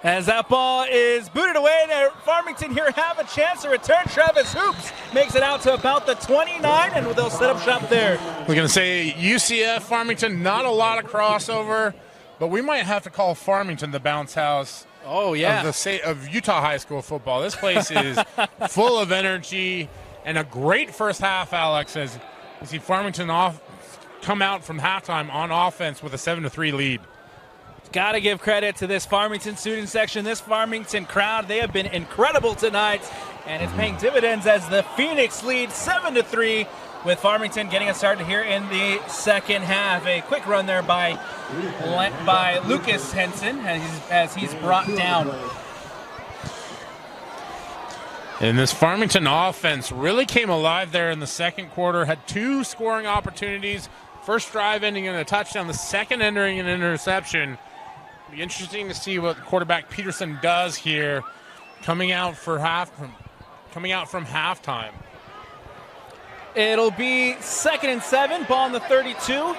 As that ball is booted away, and Farmington here have a chance to return. Travis Hoops makes it out to about the 29, and they'll set up shop there. We're going to say UCF, Farmington, not a lot of crossover, but we might have to call Farmington the bounce house. Oh, yeah. Of Utah high school football. This place is full of energy and a great first half, Alex, as you see Farmington come out from halftime on offense with a 7-3 lead. Got to give credit to this Farmington student section, this Farmington crowd. They have been incredible tonight, and it's paying dividends as the Phoenix lead 7-3 with Farmington getting us started here in the second half. A quick run there by Lucas Henson as he's brought down. And this Farmington offense really came alive there in the second quarter, had 2 scoring opportunities. First drive ending in a touchdown, the second entering an interception. It'll be interesting to see what quarterback Peterson does here coming out from halftime. It'll be 2nd and 7, ball on the 32.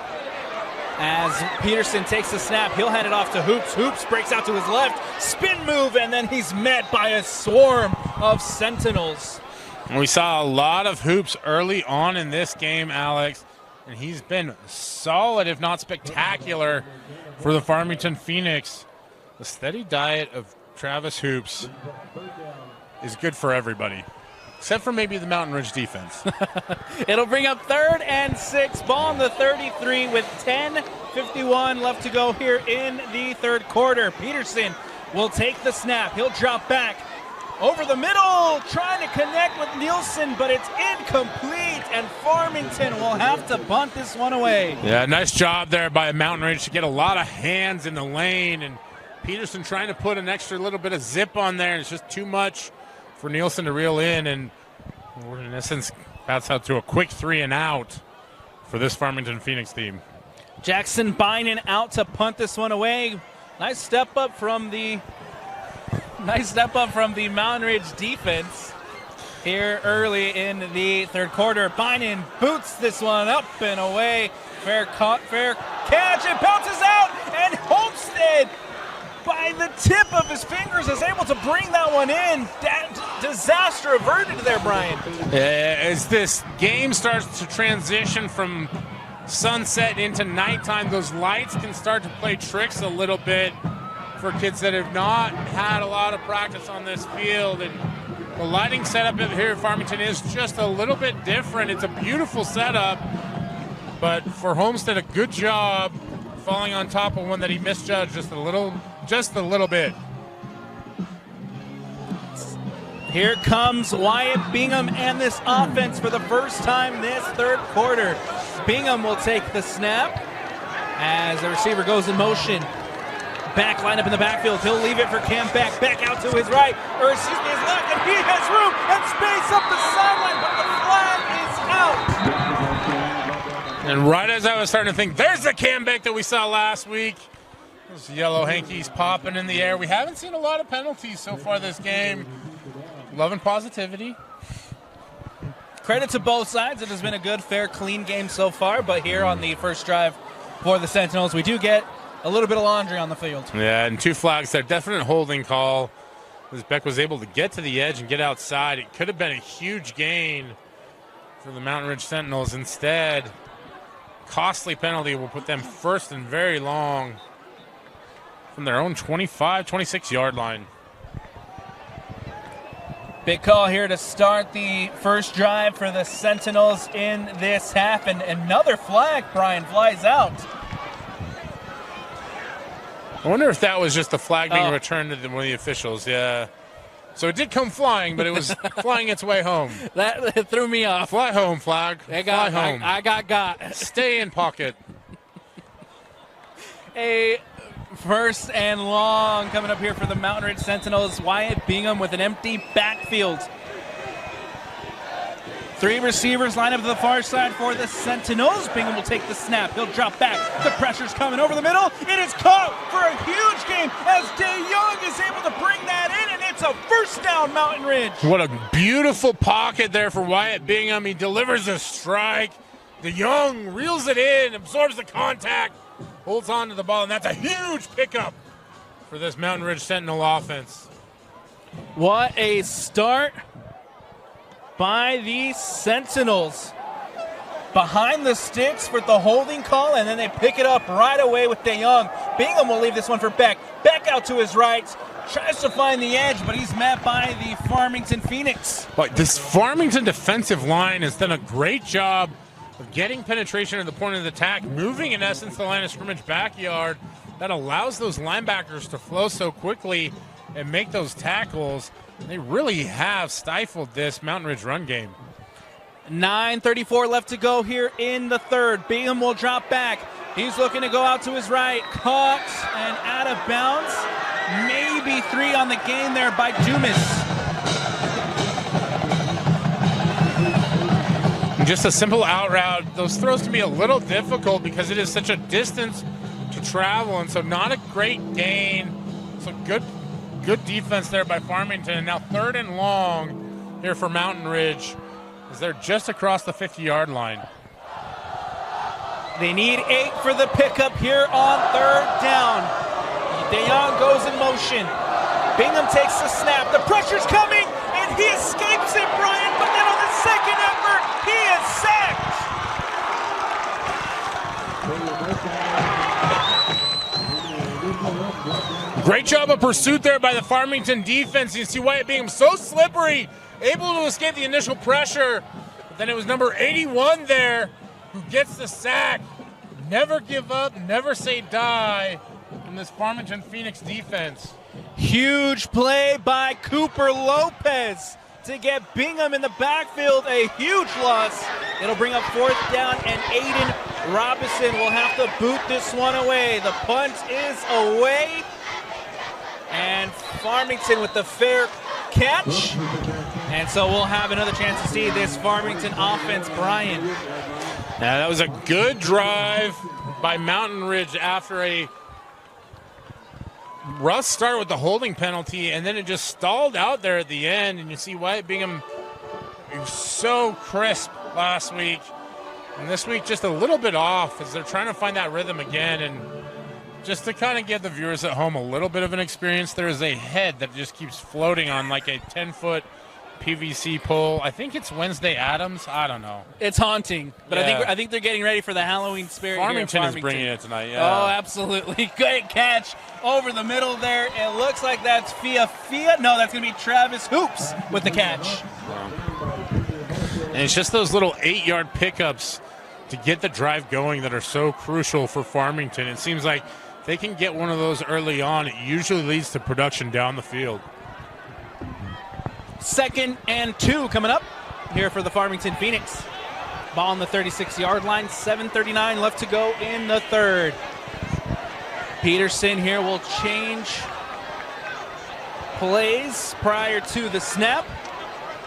As Peterson takes the snap, he'll hand it off to Hoops. Hoops breaks out to his left, spin move, and then he's met by a swarm of Sentinels. And we saw a lot of Hoops early on in this game, Alex, and he's been solid, if not spectacular, for the Farmington Phoenix. The steady diet of Travis Hoops is good for everybody, except for maybe the Mountain Ridge defense. It'll bring up 3rd and 6, ball on the 33 with 10:51 left to go here in the third quarter. Peterson will take the snap. He'll drop back over the middle, trying to connect with Nielsen, but it's incomplete, and Farmington will have to bunt this one away. Yeah, nice job there by Mountain Ridge to get a lot of hands in the lane, and Peterson trying to put an extra little bit of zip on there, and it's just too much for Nielsen to reel in, and in essence, that's out to a quick 3 and out for this Farmington Phoenix team. Jackson Bynum out to punt this one away. Nice step up from the Mountain Ridge defense here early in the third quarter. Bynum boots this one up and away. Fair catch. It bounces out, and Homestead by the tip of his fingers, is able to bring that one in. Disaster averted there, Brian. As this game starts to transition from sunset into nighttime, those lights can start to play tricks a little bit for kids that have not had a lot of practice on this field. And the lighting setup here at Farmington is just a little bit different. It's a beautiful setup, but for Homestead, a good job falling on top of one that he misjudged just a little bit. Here comes Wyatt Bingham and this offense for the first time this third quarter. Bingham will take the snap as the receiver goes in motion. Back line up in the backfield. He'll leave it for Cam Beck. Back out to his right, or excuse me, his left, and he has room and space up the sideline, but the flag is out. And right as I was starting to think, there's the Cam Beck that we saw last week. Those yellow hankies popping in the air. We haven't seen a lot of penalties so far this game. Love and positivity. Credit to both sides. It has been a good, fair, clean game so far, but here on the first drive for the Sentinels, we do get a little bit of laundry on the field. Yeah, and 2 flags there. Definite holding call. As Beck was able to get to the edge and get outside. It could have been a huge gain for the Mountain Ridge Sentinels. Instead, costly penalty will put them first and very long from their own 25, 26-yard line. Big call here to start the first drive for the Sentinels in this half. And another flag, Brian, flies out. I wonder if that was just the flag being returned to one of the officials. Yeah. So it did come flying, but it was flying its way home. That threw me off. Fly home, flag. Fly home. I got. Stay in pocket. A first and long coming up here for the Mountain Ridge Sentinels. Wyatt Bingham with an empty backfield. 3 receivers line up to the far side for the Sentinels. Bingham will take the snap. He'll drop back. The pressure's coming over the middle. It is caught for a huge gain as DeYoung is able to bring that in, and it's a first down, Mountain Ridge. What a beautiful pocket there for Wyatt Bingham. He delivers a strike. DeYoung reels it in, absorbs the contact, holds on to the ball, and that's a huge pickup for this Mountain Ridge Sentinel offense. What a start by the Sentinels. Behind the sticks for the holding call, and then they pick it up right away with DeYoung. Bingham will leave this one for Beck. Beck out to his right. Tries to find the edge, but he's met by the Farmington Phoenix. But this Farmington defensive line has done a great job of getting penetration at the point of the attack, moving in essence the line of scrimmage backyard. That allows those linebackers to flow so quickly and make those tackles. They really have stifled this Mountain Ridge run game. 9:34 left to go here in the third. Bingham will drop back. He's looking to go out to his right. Caught and out of bounds. Maybe 3 on the game there by Dumas. Just a simple out route. Those throws can be a little difficult because it is such a distance to travel, and so not a great gain. So good defense there by Farmington. And now 3rd and long here for Mountain Ridge as they're just across the 50-yard line. They need 8 for the pickup here on 3rd down. DeYoung goes in motion. Bingham takes the snap. The pressure's coming, and he escapes it, Brian. But then on the second effort, he is sacked. Great job of pursuit there by the Farmington defense. You see Wyatt Bingham so slippery, able to escape the initial pressure. But then it was number 81 there who gets the sack. Never give up, never say die in this Farmington Phoenix defense. Huge play by Cooper Lopez to get Bingham in the backfield. A huge loss. It'll bring up 4th down, and Aiden Robinson will have to boot this one away. The punt is away. And Farmington with the fair catch. And so we'll have another chance to see this Farmington offense, Brian. Now that was a good drive by Mountain Ridge after a rough start with the holding penalty, and then it just stalled out there at the end. And you see Wyatt Bingham was so crisp last week. And this week just a little bit off as they're trying to find that rhythm again. And Just to kind of give the viewers at home a little bit of an experience, there is a head that just keeps floating on like a 10-foot PVC pole. I think it's Wednesday Addams. I don't know. It's haunting, but Yeah. I think they're getting ready for the Halloween spirit. Farmington here is at bringing it tonight. Yeah. Oh, absolutely. Great catch over the middle there. It looks like that's Fia. No, that's going to be Travis Hoops with the catch. And it's just those little 8-yard pickups to get the drive going that are so crucial for Farmington. It seems like they can get one of those early on. It usually leads to production down the field. 2nd and 2 coming up here for the Farmington Phoenix. Ball on the 36-yard line. 7:39 left to go in the third. Peterson here will change plays prior to the snap.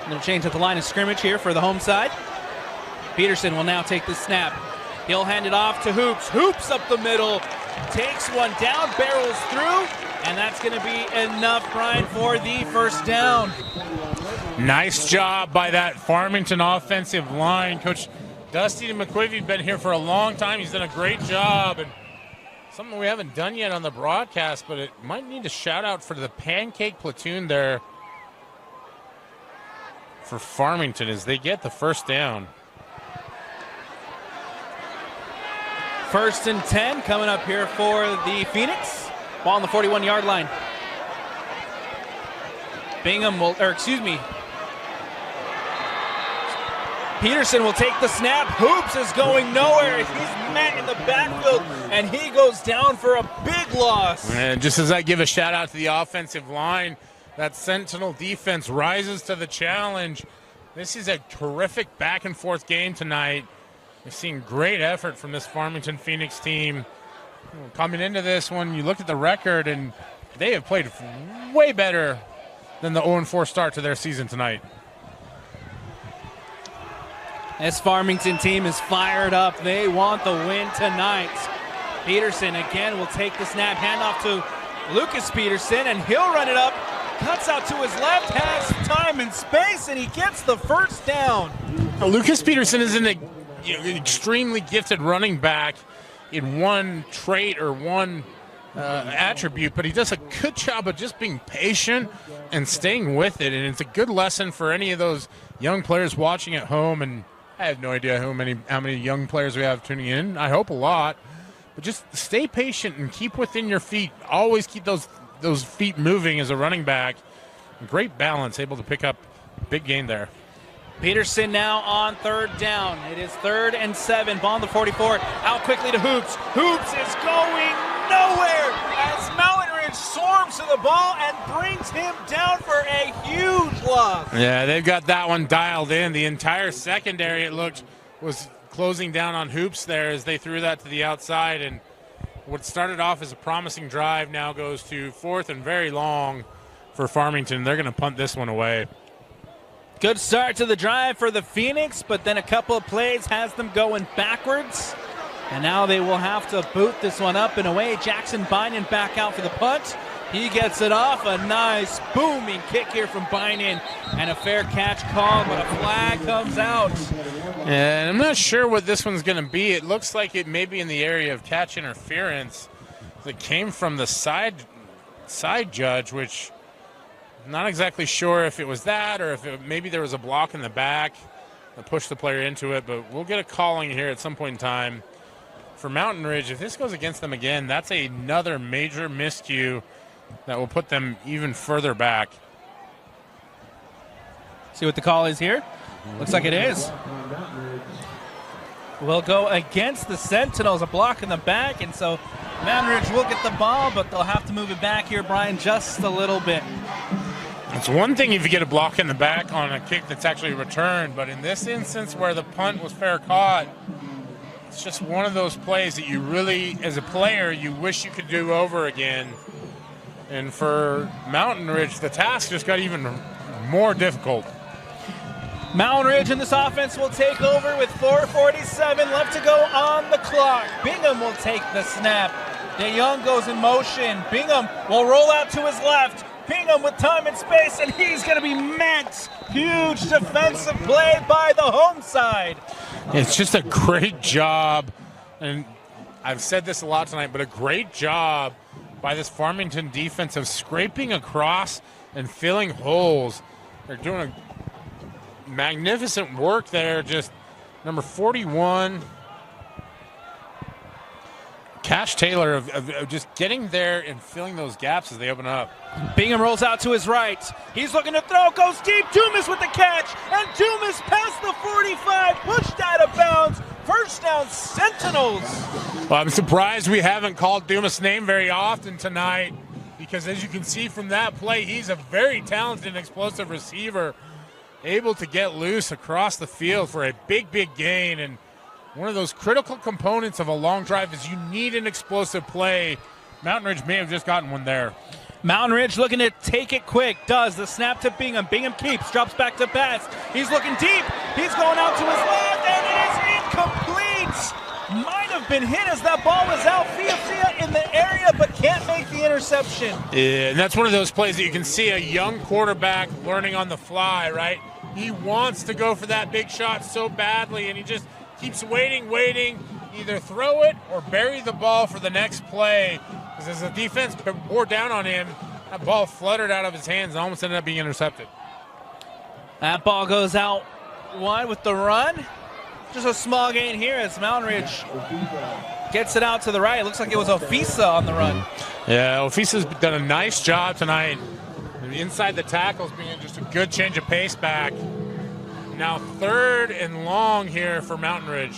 Little change at the line of scrimmage here for the home side. Peterson will now take the snap. He'll hand it off to Hoops. Hoops up the middle. Takes one down, barrels through, and that's going to be enough, Brian, for the first down. Nice job by that Farmington offensive line. Coach Dusty McQuivey been here for a long time. He's done a great job. And something we haven't done yet on the broadcast, but it might need a shout out for the pancake platoon there for Farmington as they get the first down. 1st and 10 coming up here for the Phoenix. Ball on the 41-yard line. Peterson will take the snap. Hoops is going nowhere. He's met in the backfield, and he goes down for a big loss. And just as I give a shout out to the offensive line, that Sentinel defense rises to the challenge. This is a terrific back and forth game tonight. We've seen great effort from this Farmington Phoenix team. Coming into this one, you look at the record, and they have played way better than the 0-4 start to their season tonight. This Farmington team is fired up. They want the win tonight. Peterson again will take the snap, handoff to Lucas Peterson, and he'll run it up. Cuts out to his left, has time and space, and he gets the first down. Now, Lucas Peterson is an extremely gifted running back in one trait or one attribute, but he does a good job of just being patient and staying with it, and it's a good lesson for any of those young players watching at home. And I have no idea how many young players we have tuning in. I hope a lot, but just stay patient and keep within your feet. Always keep those feet moving as a running back. Great balance, able to pick up big gain there. Peterson now on 3rd down. It is 3rd and 7. Ball on the 44. Out quickly to Hoops. Hoops is going nowhere as Mountain Ridge swarms to the ball and brings him down for a huge loss. Yeah, they've got that one dialed in. The entire secondary, it looked, was closing down on Hoops there as they threw that to the outside. And what started off as a promising drive now goes to 4th and very long for Farmington. They're going to punt this one away. Good start to the drive for the Phoenix, but then a couple of plays has them going backwards. And now they will have to boot this one up and away. Jackson Bynum back out for the punt. He gets it off. A nice booming kick here from Bynum. And a fair catch called, but a flag comes out. And I'm not sure what this one's going to be. It looks like it may be in the area of catch interference. It came from the side judge, which I'm not exactly sure if it was that or if maybe there was a block in the back that pushed the player into it. But we'll get a calling here at some point in time. For Mountain Ridge, if this goes against them again, that's another major miscue that will put them even further back. See what the call is here? Looks like it is. We'll go against the Sentinels, a block in the back, and so Mountain Ridge will get the ball, but they'll have to move it back here, Brian, just a little bit. It's one thing if you get a block in the back on a kick that's actually returned, but in this instance where the punt was fair caught, it's just one of those plays that you really, as a player, you wish you could do over again. And for Mountain Ridge, the task just got even more difficult. Mountain Ridge in this offense will take over with 4:47 left to go on the clock. Bingham will take the snap. DeYoung goes in motion. Bingham will roll out to his left. Bingham with time and space, and he's going to be met. Huge defensive play by the home side. It's just a great job. And I've said this a lot tonight, but a great job by this Farmington defense of scraping across and filling holes. They're doing a magnificent work there. Just number 41, Cash Taylor, of just getting there and filling those gaps as they open up. Bingham rolls out to his right. He's looking to throw, goes deep. Dumas with the catch, and Dumas past the 45, pushed out of bounds. First down, Sentinels. Well, I'm surprised we haven't called Dumas' name very often tonight, because as you can see from that play, he's a very talented and explosive receiver, able to get loose across the field for a big, big gain. And one of those critical components of a long drive is you need an explosive play. Mountain Ridge may have just gotten one there. Mountain Ridge looking to take it quick. Does the snap to Bingham. Bingham keeps, drops back to pass. He's looking deep. He's going out to his left, and it is incomplete. Might have been hit as that ball was out. Fia in the area, but can't make the interception. Yeah, and that's one of those plays that you can see a young quarterback learning on the fly, right? He wants to go for that big shot so badly, and he just keeps waiting, either throw it or bury the ball for the next play. Because as the defense bore down on him, that ball fluttered out of his hands and almost ended up being intercepted. That ball goes out wide with the run. Just a small gain here as Mountain Ridge gets it out to the right. It looks like it was Ofisa on the run. Yeah, Ofisa's done a nice job tonight. Inside the tackles being just a good change of pace back. Now 3rd and long here for Mountain Ridge.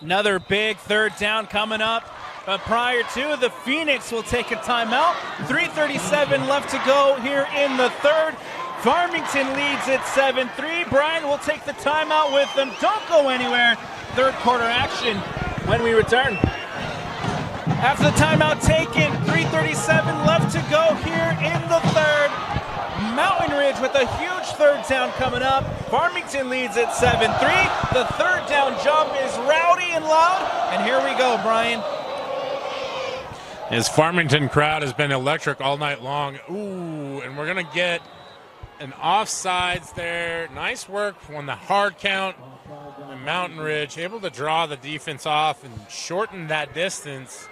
Another big 3rd down coming up. But prior to, the Phoenix will take a timeout. 3:37 left to go here in the 3rd. Farmington leads at 7-3. Brian will take the timeout with them. Don't go anywhere. 3rd quarter action when we return. After the timeout taken, 3:37 left to go here in the 3rd. Mountain Ridge with a huge 3rd down coming up. Farmington leads at 7-3. The 3rd down jump is rowdy and loud. And here we go, Brian. His Farmington crowd has been electric all night long. Ooh, and we're going to get an offsides there. Nice work on the hard count. And Mountain Ridge able to draw the defense off and shorten that distance.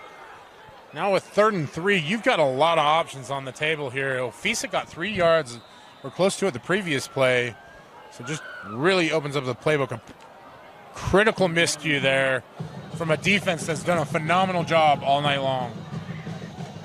Now with 3rd and 3, you've got a lot of options on the table here. Ofisa got 3 yards or close to it the previous play. So just really opens up the playbook. A critical miscue there from a defense that's done a phenomenal job all night long.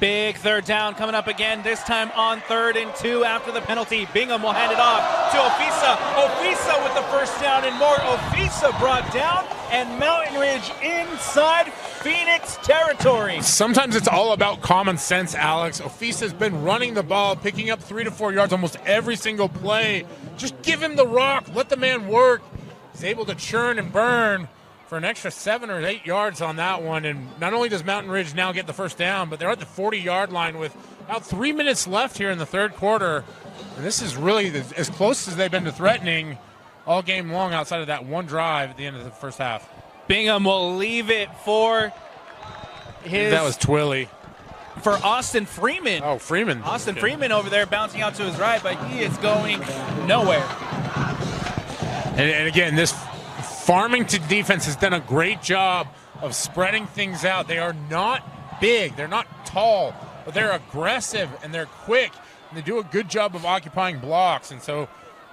Big 3rd down coming up again, this time on 3rd and 2 after the penalty. Bingham will hand it off to Ofisa. Ofisa with the 1st down and more. Ofisa brought down, and Mountain Ridge inside Phoenix territory. Sometimes it's all about common sense, Alex. Ofisa's been running the ball, picking up 3 to 4 yards almost every single play. Just give him the rock, let the man work. He's able to churn and burn for an extra 7 or 8 yards on that one. And not only does Mountain Ridge now get the 1st down, but they're at the 40-yard line with about 3 minutes left here in the 3rd quarter. And this is really as close as they've been to threatening all game long outside of that one drive at the end of the 1st half. Bingham will leave it for his... That was Twilly. For Austin Freeman. Oh, Freeman. Austin Freeman over there bouncing out to his right, but he is going nowhere. And again, this Farmington defense has done a great job of spreading things out. They are not big, they're not tall, but they're aggressive and they're quick, and they do a good job of occupying blocks. And so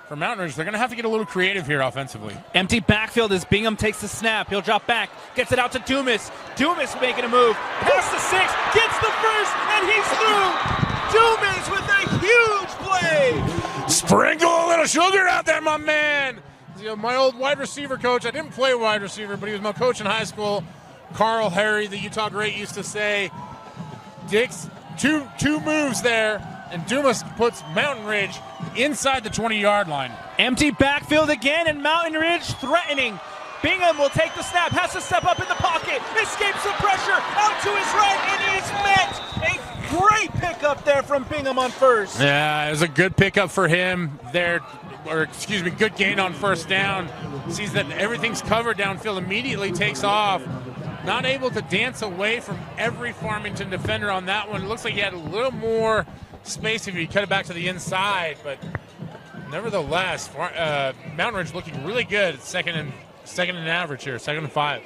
for Mountain Ridge, they're going to have to get a little creative here offensively. Empty backfield as Bingham takes the snap. He'll drop back, gets it out to Dumas. Dumas making a move, past the 6, gets the 1st, and he's through. Dumas with a huge play. Sprinkle a little sugar out there, my man. My old wide receiver coach, I didn't play wide receiver, but he was my coach in high school. Carl Harry, the Utah great, used to say, Dick's two moves there, and Dumas puts Mountain Ridge inside the 20-yard line. Empty backfield again, and Mountain Ridge threatening. Bingham will take the snap, has to step up in the pocket, escapes the pressure, out to his right, and is met. A great pickup there from Bingham on 1st. Yeah, it was a good pickup for him there. Good gain on 1st down. Sees that everything's covered downfield, immediately takes off. Not able to dance away from every Farmington defender on that one. It looks like he had a little more space if he cut it back to the inside, but nevertheless, Mountain Ridge looking really good at second and average here, 2nd and 5.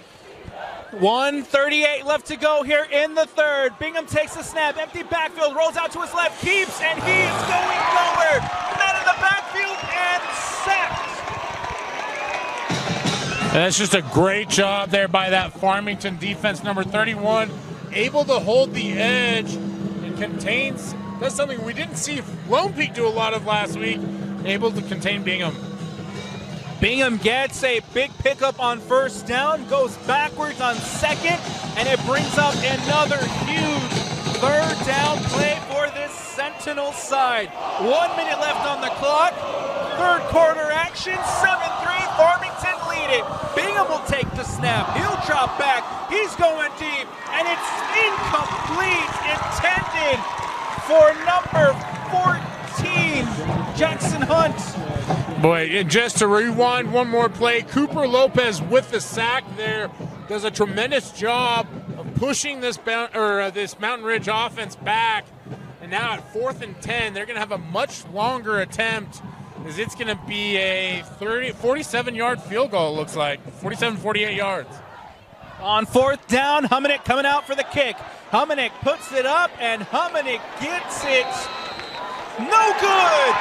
1:38 left to go here in the third. Bingham takes the snap, empty backfield, rolls out to his left, keeps, and he is going nowhere. Man in the backfield and sacked. And that's just a great job there by that Farmington defense, number 31, able to hold the edge and contains. That's something we didn't see Lone Peak do a lot of last week, able to contain Bingham. Bingham gets a big pickup on first down, goes backwards on second, and it brings up another huge third down play for this Sentinel side. 1 minute left on the clock. Third quarter action, 7-3, Farmington lead it. Bingham will take the snap. He'll drop back. He's going deep, and it's incomplete, intended for number 14, Jackson Hunt. Boy, and just to rewind one more play, Cooper Lopez with the sack there does a tremendous job of pushing this Mountain Ridge offense back. And now at 4th and 10, they're going to have a much longer attempt, as it's going to be a 47-yard field goal, it looks like. 47, 48 yards. On fourth down, Humanick coming out for the kick. Humanick puts it up, and Humanick gets it. No good!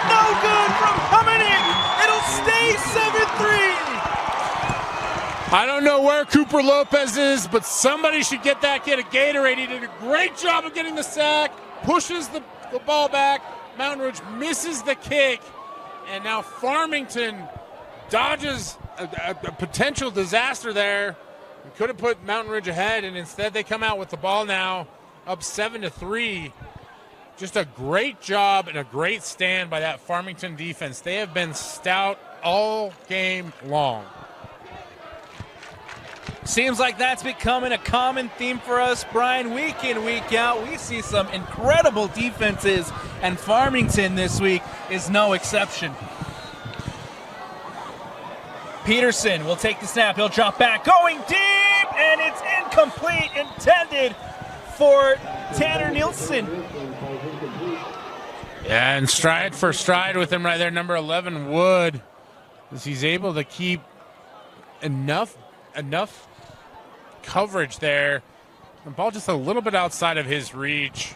No good from Humanick! It'll stay 7-3! I don't know where Cooper Lopez is, but somebody should get that kid a Gatorade. He did a great job of getting the sack, pushes the ball back. Mountain Ridge misses the kick, and now Farmington dodges a potential disaster there. We could have put Mountain Ridge ahead, and instead they come out with the ball now, up 7-3. Just a great job and a great stand by that Farmington defense. They have been stout all game long. Seems like that's becoming a common theme for us, Brian. Week in, week out, we see some incredible defenses, and Farmington this week is no exception. Peterson will take the snap. He'll drop back, going deep, and it's incomplete, intended for Tanner Nielsen. Yeah, and stride for stride with him right there, number 11, Wood, as he's able to keep enough coverage there. The ball just a little bit outside of his reach.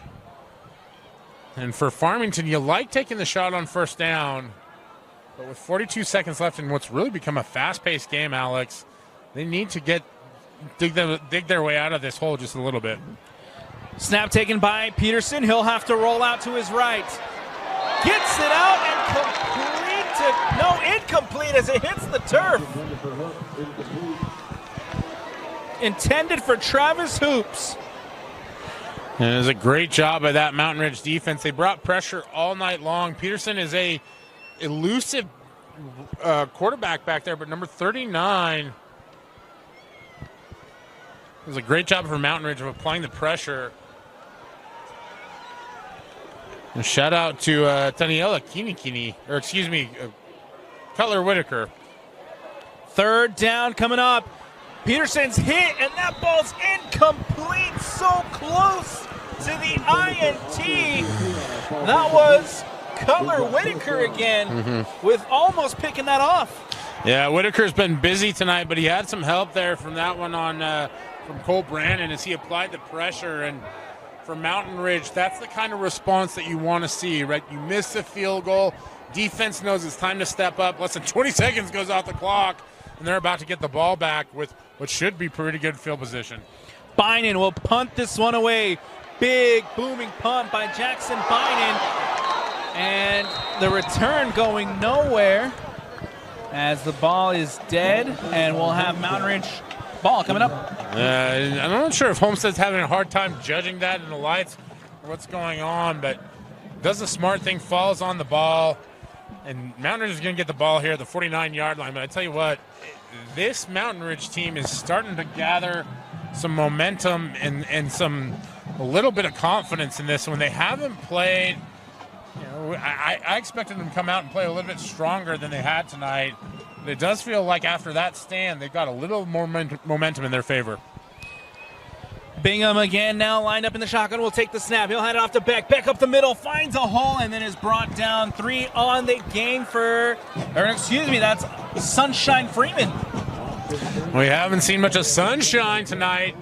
And for Farmington, you like taking the shot on first down, but with 42 seconds left in what's really become a fast-paced game, Alex, they need to dig their way out of this hole just a little bit. Snap taken by Peterson. He'll have to roll out to his right. Gets it out and incomplete as it hits the turf. Intended for Travis Hoops. And it was a great job by that Mountain Ridge defense. They brought pressure all night long. Peterson is a elusive quarterback back there, but number 39. It was a great job for Mountain Ridge of applying the pressure. And shout out to Taniela Cutler Whitaker. Third down coming up. Peterson's hit, and that ball's incomplete. So close to the INT. That was Cutler Whitaker again, with almost picking that off. Yeah, Whitaker's been busy tonight, but he had some help there from that one from Cole Brandon as he applied the pressure. And for Mountain Ridge, that's the kind of response that you want to see, right? You miss a field goal. Defense knows it's time to step up. Less than 20 seconds goes off the clock, and they're about to get the ball back with what should be pretty good field position. Bynon will punt this one away. Big booming punt by Jackson Bynon. And the return going nowhere as the ball is dead, and we'll have Mountain Ridge ball coming up. I'm not sure if Homestead's having a hard time judging that in the lights or what's going on, but does the smart thing, falls on the ball, and Mountain Ridge is going to get the ball here at the 49-yard line. But I tell you what, this Mountain Ridge team is starting to gather some momentum and a little bit of confidence in this. When they haven't played, I expected them to come out and play a little bit stronger than they had tonight. But it does feel like after that stand, they've got a little more momentum in their favor. Bingham again now lined up in the shotgun. Will take the snap. He'll hand it off to Beck. Beck up the middle, finds a hole, and then is brought down. 3 on the game that's Sunshine Freeman. We haven't seen much of sunshine tonight,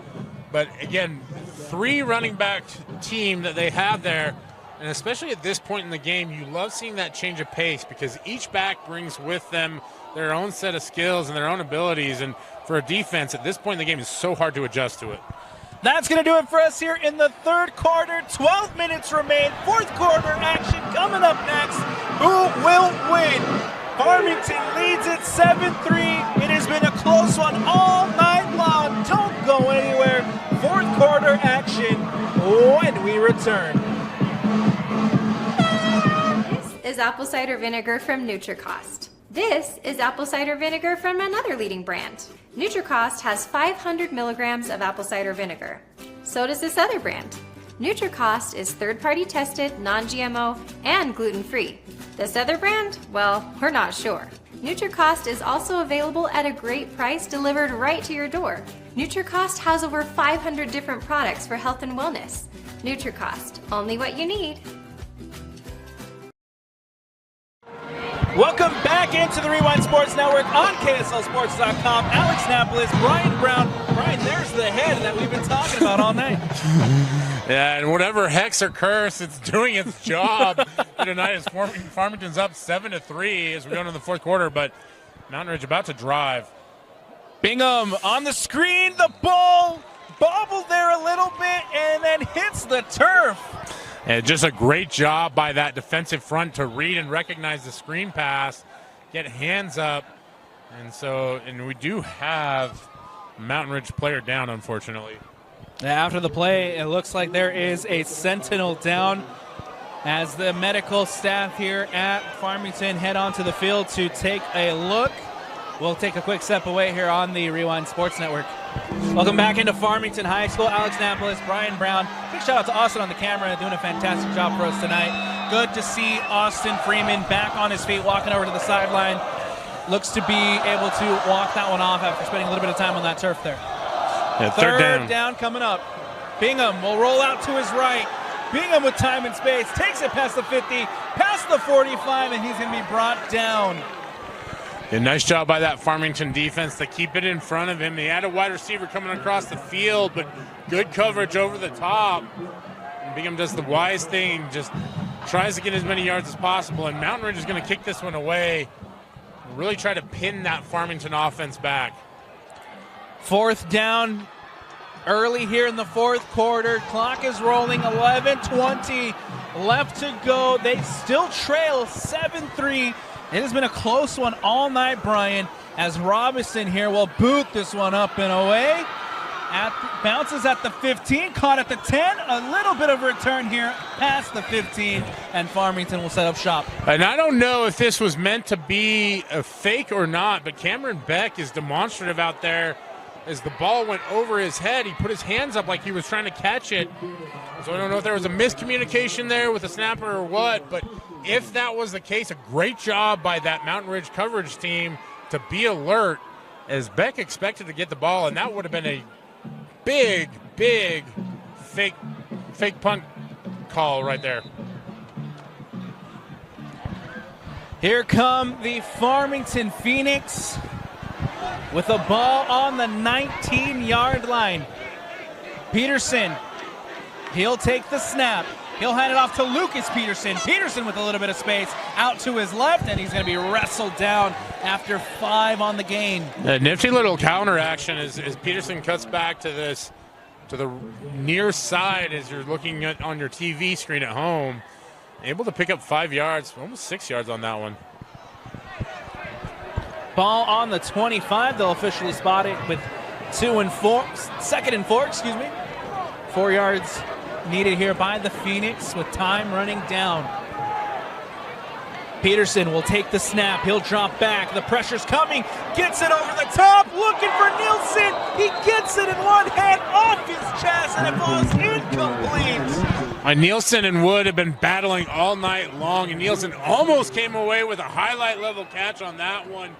but again, 3 running back team that they have there, and especially at this point in the game, you love seeing that change of pace because each back brings with them their own set of skills and their own abilities, and for a defense at this point in the game, it's so hard to adjust to it. That's going to do it for us here in the third quarter. 12 minutes remain. Fourth quarter action coming up next. Who will win? Farmington leads it 7-3. It has been a close one all night long. Don't go anywhere. Fourth quarter action when we return. This is apple cider vinegar from NutriCost. This is apple cider vinegar from another leading brand. NutriCost has 500 milligrams of apple cider vinegar. So does this other brand. NutriCost is third-party tested, non-GMO, and gluten-free. This other brand? Well, we're not sure. NutriCost is also available at a great price delivered right to your door. NutriCost has over 500 different products for health and wellness. NutriCost, only what you need. Welcome back into the Rewind Sports Network on KSLSports.com. Alex Napolis, Brian Brown. Brian, there's the head that we've been talking about all night. Yeah, and whatever hex or curse, it's doing its job tonight. As Farmington's up 7-3 as we go into the fourth quarter, but Mountain Ridge about to drive. Bingham on the screen. The ball bobbled there a little bit and then hits the turf. And just a great job by that defensive front to read and recognize the screen pass, get hands up. And we do have Mountain Ridge player down, unfortunately. After the play, it looks like there is a Sentinel down as the medical staff here at Farmington head onto the field to take a look. We'll take a quick step away here on the Rewind Sports Network. Welcome back into Farmington High School. Alex Napolis, Brian Brown. Big shout out to Austin on the camera, doing a fantastic job for us tonight. Good to see Austin Freeman back on his feet, walking over to the sideline. Looks to be able to walk that one off after spending a little bit of time on that turf there. Yeah, third down coming up. Bingham will roll out to his right. Bingham with time and space, takes it past the 50, past the 45, and he's going to be brought down. A nice job by that Farmington defense to keep it in front of him. He had a wide receiver coming across the field, but good coverage over the top. And Bingham does the wise thing, just tries to get as many yards as possible, and Mountain Ridge is going to kick this one away. Really try to pin that Farmington offense back. Fourth down early here in the fourth quarter. Clock is rolling, 11:20 left to go. They still trail 7-3. It has been a close one all night, Brian, as Robinson here will boot this one up and away. Bounces at the 15, caught at the 10. A little bit of return here past the 15, and Farmington will set up shop. And I don't know if this was meant to be a fake or not, but Cameron Beck is demonstrative out there. As the ball went over his head, he put his hands up like he was trying to catch it. So I don't know if there was a miscommunication there with the snapper or what, but if that was the case, a great job by that Mountain Ridge coverage team to be alert as Beck expected to get the ball, and that would have been a big fake punt call right there. Here come the Farmington Phoenix with a ball on the 19-yard line. Peterson, he'll take the snap. He'll hand it off to Lucas Peterson. Peterson with a little bit of space out to his left, and he's going to be wrestled down after 5 on the gain. A nifty little counter action as Peterson cuts back to the near side as you're looking at on your TV screen at home. Able to pick up 5 yards, almost 6 yards on that one. Ball on the 25. They'll officially spot it with 2nd and 4, 4 yards needed here by the Phoenix with time running down. Peterson will take the snap. He'll drop back. The pressure's coming. Gets it over the top. Looking for Nielsen. He gets it in one hand off his chest, and it falls incomplete. Nielsen and Wood have been battling all night long, and Nielsen almost came away with a highlight level catch on that one.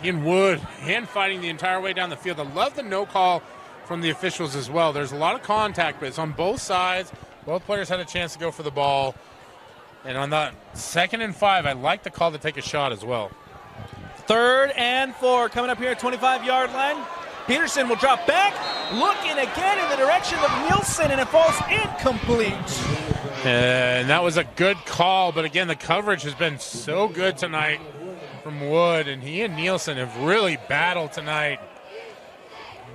He and Wood hand fighting the entire way down the field. I love the no call from the officials as well. There's a lot of contact, but it's on both sides. Both players had a chance to go for the ball. And on that 2nd and 5, I like the call to take a shot as well. 3rd and 4 coming up here at 25-yard line. Peterson will drop back, looking again in the direction of Nielsen, and it falls incomplete. And that was a good call, but again, the coverage has been so good tonight from Wood, and he and Nielsen have really battled tonight.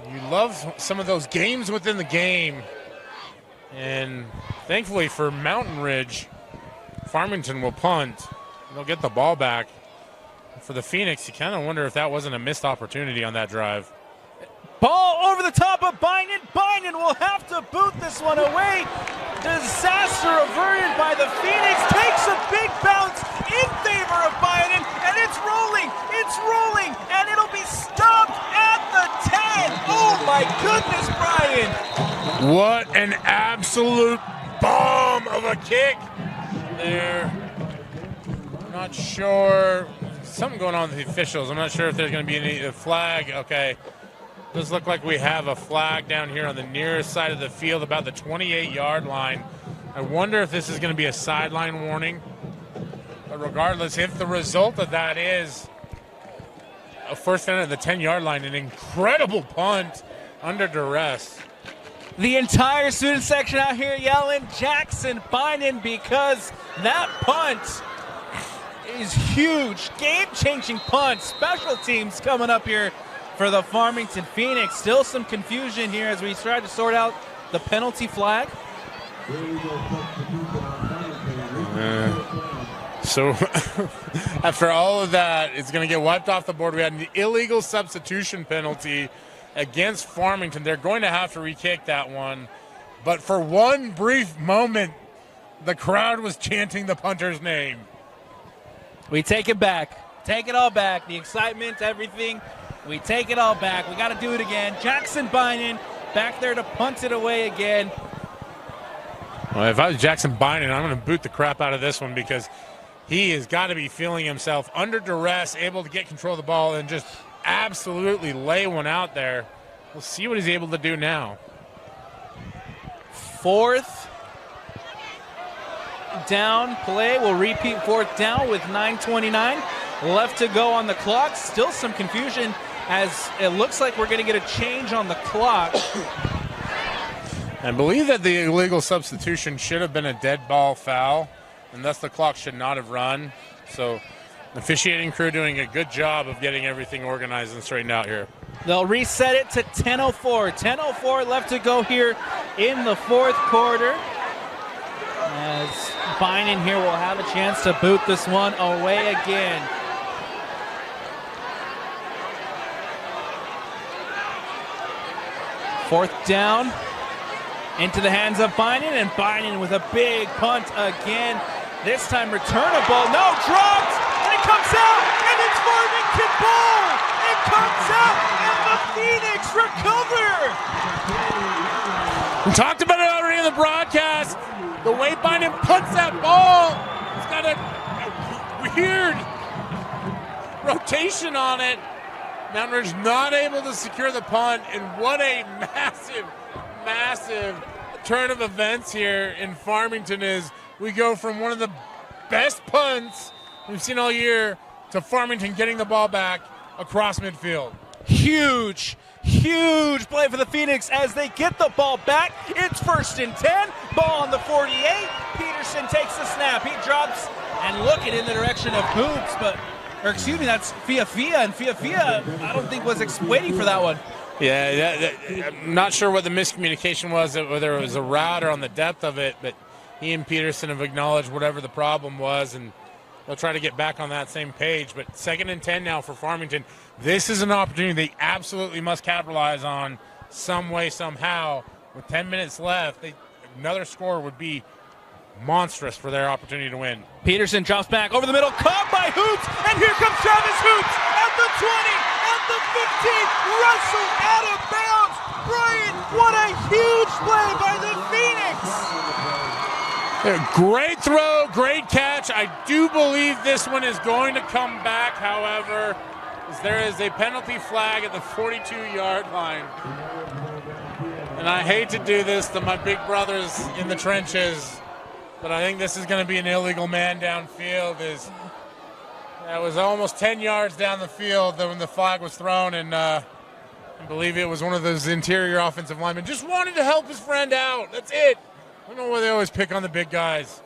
You love some of those games within the game, and thankfully for Mountain Ridge, Farmington will punt. They'll get the ball back. For the Phoenix, you kind of wonder if that wasn't a missed opportunity on that drive. Ball over the top of Bynum. Bynum will have to boot this one away. Disaster averted by the Phoenix. Takes a big bounce in favor of Bynum, and it's rolling, and it'll be stopped at the 10. Oh my goodness, Brian. What an absolute bomb of a kick there. Not sure. Something going on with the officials. I'm not sure if there's going to be any flag. Okay. Does look like we have a flag down here on the nearest side of the field, about the 28-yard line. I wonder if this is going to be a sideline warning. But regardless, if the result of that is a first down at the 10-yard line, an incredible punt under duress. The entire student section out here yelling Jackson Bynum because that punt is huge. Game-changing punt. Special teams coming up here for the Farmington Phoenix. Still some confusion here as we try to sort out the penalty flag. So after all of that, it's going to get wiped off the board. We had an illegal substitution penalty against Farmington. They're going to have to re-kick that one. But for one brief moment, the crowd was chanting the punter's name. We take it back. Take it all back. The excitement, everything. We take it all back. We got to do it again. Jackson Bynum back there to punt it away again. Well, if I was Jackson Bynum, I'm going to boot the crap out of this one because he has got to be feeling himself under duress, able to get control of the ball and just absolutely lay one out there. We'll see what he's able to do now. 4th down play. We'll repeat 4th down with 9:29 left to go on the clock. Still some confusion as it looks like we're going to get a change on the clock. I believe that the illegal substitution should have been a dead ball foul, and thus the clock should not have run. So the officiating crew doing a good job of getting everything organized and straightened out here. They'll reset it to 10:04. 10:04 left to go here in the 4th quarter. As Bynum here will have a chance to boot this one away again. Fourth down into the hands of Bynum, and Bynum with a big punt again. This time returnable. No, dropped, and it comes out, and it's Farmington ball. It comes out, and the Phoenix recover. We talked about it already in the broadcast. The way Bynum punts that ball, it's got a weird rotation on it. Mountain Ridge not able to secure the punt, and what a massive turn of events here in Farmington is we go from one of the best punts we've seen all year to Farmington getting the ball back across midfield. Huge play for the Phoenix as they get the ball back. It's 1st and 10. Ball on the 48. Peterson takes the snap. He drops and looking in the direction of Hoops, that's Fia, and Fia I don't think was waiting for that one. Yeah, I'm not sure what the miscommunication was, whether it was a route or on the depth of it, but he and Peterson have acknowledged whatever the problem was, and they'll try to get back on that same page. But 2nd and 10 now for Farmington. This is an opportunity they absolutely must capitalize on some way, somehow. With 10 minutes left, another score would be monstrous for their opportunity to win. Peterson drops back over the middle, caught by Hoops, and here comes Travis Hoops at the 20, at the 15, wrestled out of bounds. Brian, what a huge play by the Phoenix. Great throw, great catch. I do believe this one is going to come back, however, as there is a penalty flag at the 42-yard line. And I hate to do this to my big brothers in the trenches, but I think this is going to be an illegal man downfield. That was almost 10 yards down the field when the flag was thrown, and I believe it was one of those interior offensive linemen. Just wanted to help his friend out. That's it. I don't know why they always pick on the big guys.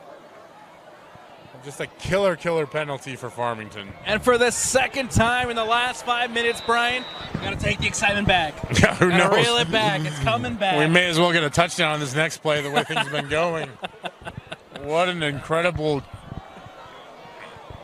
Just a killer penalty for Farmington. And for the second time in the last 5 minutes, Brian, we got to take the excitement back. Yeah, who knows? Reel it back. It's coming back. We may as well get a touchdown on this next play the way things have been going. What an incredible...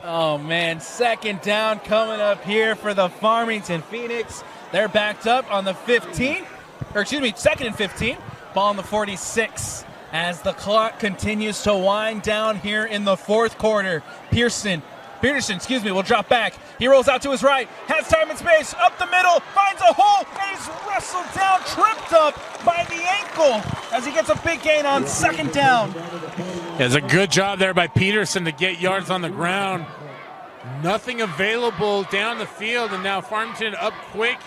Oh, man. Second down coming up here for the Farmington Phoenix. They're backed up on the 15. Or, excuse me, 2nd and 15. Ball on the 46. As the clock continues to wind down here in the fourth quarter. Peterson, will drop back. He rolls out to his right, has time and space, up the middle, finds a hole, and he's wrestled down, tripped up by the ankle as he gets a big gain on second down. It's a good job there by Peterson to get yards on the ground. Nothing available down the field, and now Farmington up quick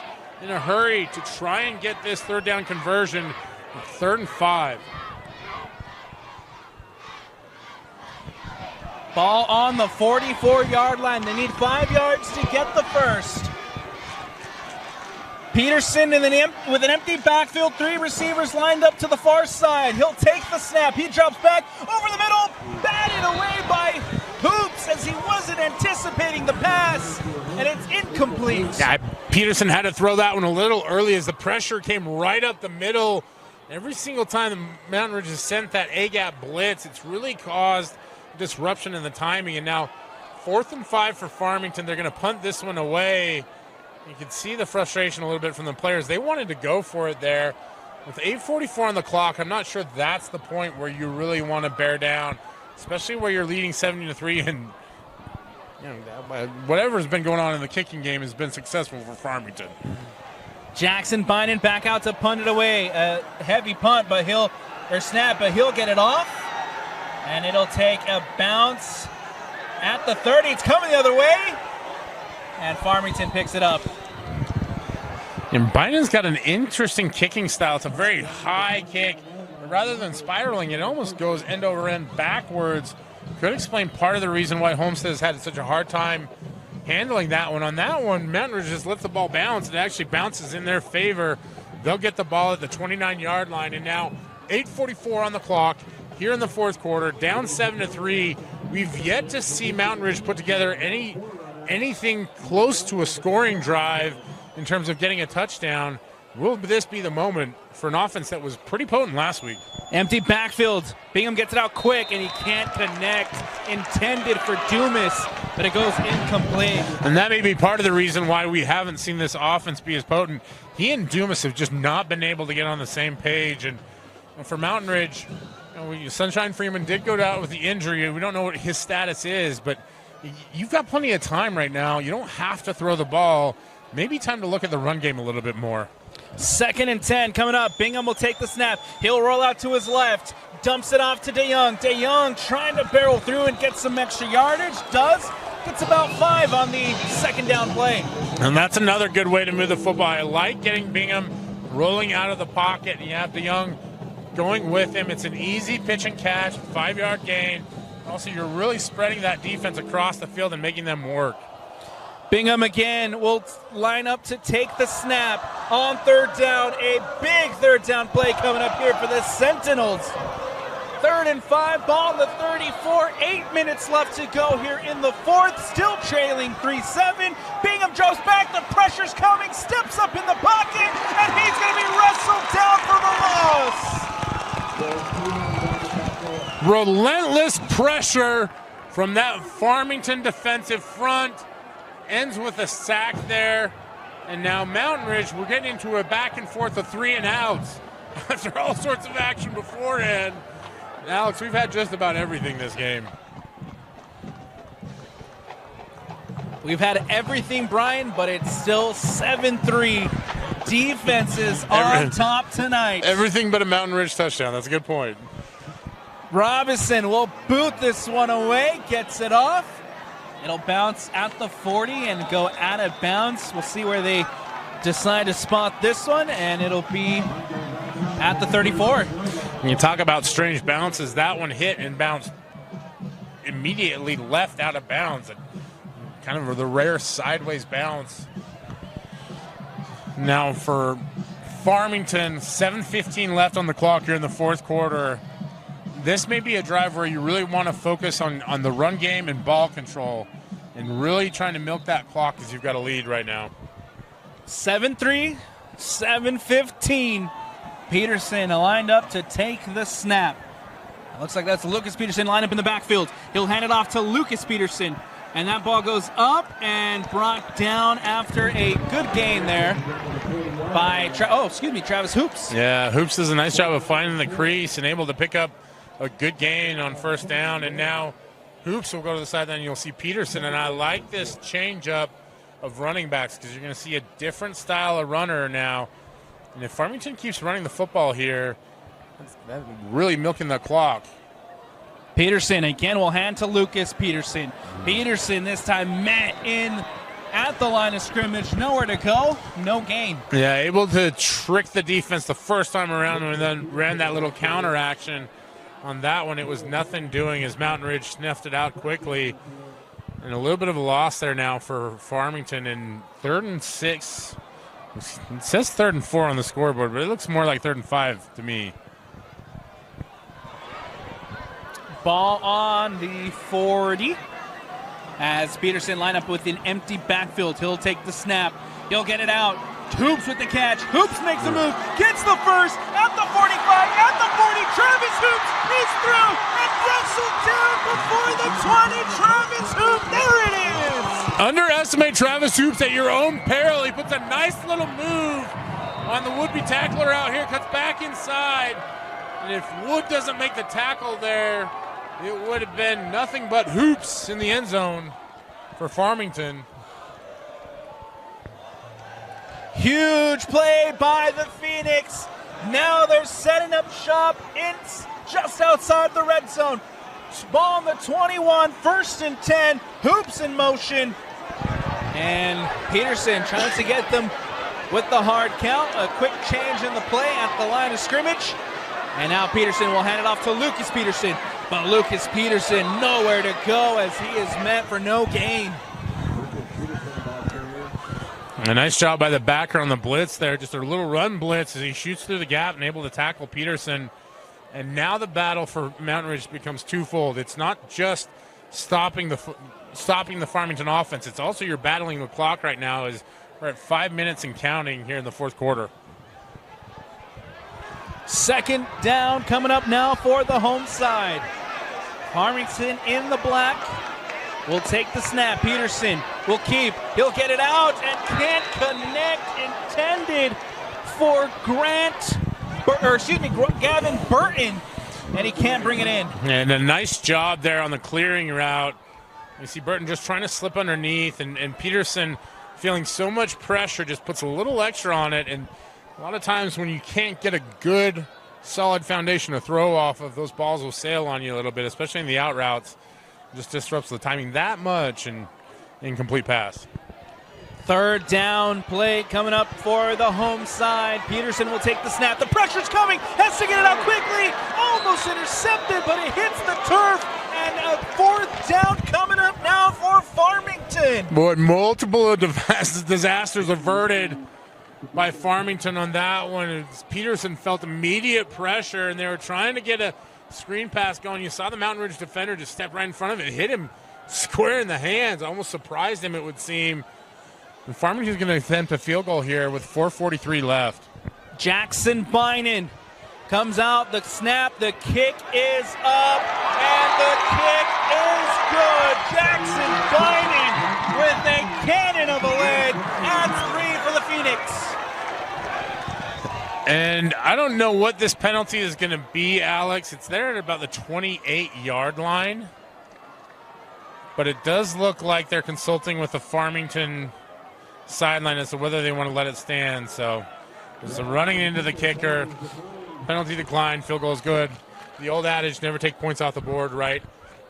in a hurry to try and get this third down conversion. 3rd and 5. Ball on the 44-yard line. They need 5 yards to get the first. Peterson with an empty backfield, 3 receivers lined up to the far side. He'll take the snap. He drops back over the middle, batted away by Hoops as he wasn't anticipating the pass, and it's incomplete. Yeah, Peterson had to throw that one a little early as the pressure came right up the middle. Every single time the Mountain Ridge has sent that A-gap blitz, it's really caused disruption in the timing. And now 4th and 5 for Farmington. They're going to punt this one away. You can see the frustration a little bit from the players. They wanted to go for it there. With 8:44 on the clock, I'm not sure that's the point where you really want to bear down, especially where you're leading 7-3, and whatever's been going on in the kicking game has been successful for Farmington. Jackson Bynum back out to punt it away. A heavy punt, but he'll get it off. And it'll take a bounce at the 30. It's coming the other way. And Farmington picks it up. And Biden's got an interesting kicking style. It's a very high kick. But rather than spiraling, it almost goes end over end backwards. Could explain part of the reason why Homestead has had such a hard time handling that one. On that one, Mountain Ridge just lets the ball bounce. It actually bounces in their favor. They'll get the ball at the 29-yard line. And now 8:44 on the clock. Here in the fourth quarter, down 7-3. We've yet to see Mountain Ridge put together anything close to a scoring drive in terms of getting a touchdown. Will this be the moment for an offense that was pretty potent last week? Empty backfield. Bingham gets it out quick, and he can't connect. Intended for Dumas, but it goes incomplete. And that may be part of the reason why we haven't seen this offense be as potent. He and Dumas have just not been able to get on the same page. And for Mountain Ridge, Sunshine Freeman did go down with the injury. We don't know what his status is, but you've got plenty of time right now. You don't have to throw the ball. Maybe time to look at the run game a little bit more. 2nd and 10 coming up. Bingham will take the snap. He'll roll out to his left. Dumps it off to DeYoung. DeYoung trying to barrel through and get some extra yardage. Gets about 5 on the second down play. And that's another good way to move the football. I like getting Bingham rolling out of the pocket, and you have DeYoung going with him. It's an easy pitch and catch, 5-yard gain. Also, you're really spreading that defense across the field and making them work. Bingham again will line up to take the snap on 3rd down. A big 3rd down play coming up here for the Sentinels. 3rd and 5, ball on the 34. 8 minutes left to go here in the fourth. Still trailing 3-7. Bingham drops back. The pressure's coming. Steps up in the pocket, and he's going to be wrestled down for the loss. Relentless pressure from that Farmington defensive front. Ends with a sack there. And now Mountain Ridge, we're getting into a back and forth of 3 and outs after all sorts of action beforehand. Alex, we've had just about everything this game. We've had everything, Brian, but it's still 7-3. Defenses on top tonight. Everything but a Mountain Ridge touchdown. That's a good point. Robinson will boot this one away, gets it off. It'll bounce at the 40 and go out of bounds. We'll see where they decide to spot this one, and it'll be at the 34. When you talk about strange bounces, that one hit and bounced immediately left out of bounds. And kind of the rare sideways bounce. Now for Farmington, 7:15 left on the clock here in the fourth quarter. This may be a drive where you really want to focus on the run game and ball control and really trying to milk that clock as you've got a lead right now. 7-3, 7-15. Peterson lined up to take the snap. Looks like that's Lucas Peterson lined up in the backfield. He'll hand it off to Lucas Peterson. And that ball goes up and brought down after a good gain there by Travis Hoops. Yeah, Hoops does a nice job of finding the crease and able to pick up a good gain on first down. And now Hoops will go to the sideline and you'll see Peterson. And I like this change up of running backs because you're going to see a different style of runner now. And if Farmington keeps running the football here, that's really milking the clock. Peterson again will hand to Lucas Peterson. Peterson this time met in at the line of scrimmage. Nowhere to go, no gain. Yeah, able to trick the defense the first time around and then ran that little counter action. On that one, it was nothing doing as Mountain Ridge sniffed it out quickly. And a little bit of a loss there now for Farmington in 3rd and 6. It says 3rd and 4 on the scoreboard, but it looks more like 3rd and 5 to me. Ball on the 40 as Peterson line up with an empty backfield. He'll take the snap. He'll get it out. Hoops with the catch. Hoops makes a move. Gets the first at the 45, at the 40. Travis Hoops is through and wrestled down before the 20. Travis Hoops, there it is. Underestimate Travis Hoops at your own peril. He puts a nice little move on the would-be tackler out here. Cuts back inside. And if Wood doesn't make the tackle there, it would have been nothing but Hoops in the end zone for Farmington. Huge play by the Phoenix. Now they're setting up shop. It's just outside the red zone. Ball on the 21, 1st and 10. Hoops in motion. And Peterson trying to get them with the hard count. A quick change in the play at the line of scrimmage. And now Peterson will hand it off to Lucas Peterson. But Lucas Peterson nowhere to go as he is met for no gain. A nice job by the backer on the blitz there. Just a little run blitz as he shoots through the gap and able to tackle Peterson. And now the battle for Mountain Ridge becomes twofold. It's not just stopping the Farmington offense. It's also you're battling the clock right now as we're at 5 minutes and counting here in the fourth quarter. 2nd down coming up now for the home side. Farmington in the black will take the snap. Peterson will keep. He'll get it out and can't connect. Intended for Gavin Burton, and he can't bring it in. And a nice job there on the clearing route. You see Burton just trying to slip underneath, and Peterson feeling so much pressure just puts a little extra on it. And a lot of times when you can't get a good, solid foundation to throw off of, those balls will sail on you a little bit, especially in the out routes. It just disrupts the timing that much and incomplete pass. 3rd down play coming up for the home side. Peterson will take the snap. The pressure's coming. Has to get it out quickly. Almost intercepted, but it hits the turf. And a 4th down coming up now for Farmington. Boy, multiple disasters averted by Farmington on that one. Peterson felt immediate pressure, and they were trying to get a screen pass going. You saw the Mountain Ridge defender just step right in front of it, hit him square in the hands, almost surprised him, it would seem. And Farmington's going to attempt a field goal here with 4:43 left. Jackson Bynan comes out, the snap, the kick is up, and the kick is good. Jackson Bynan with a cannon of a leg adds 3 for the Phoenix. And I don't know what this penalty is going to be, Alex. It's there at about the 28-yard line. But it does look like they're consulting with the Farmington sideline as to whether they want to let it stand. So there's a running into the kicker. Penalty declined. Field goal is good. The old adage, never take points off the board, right?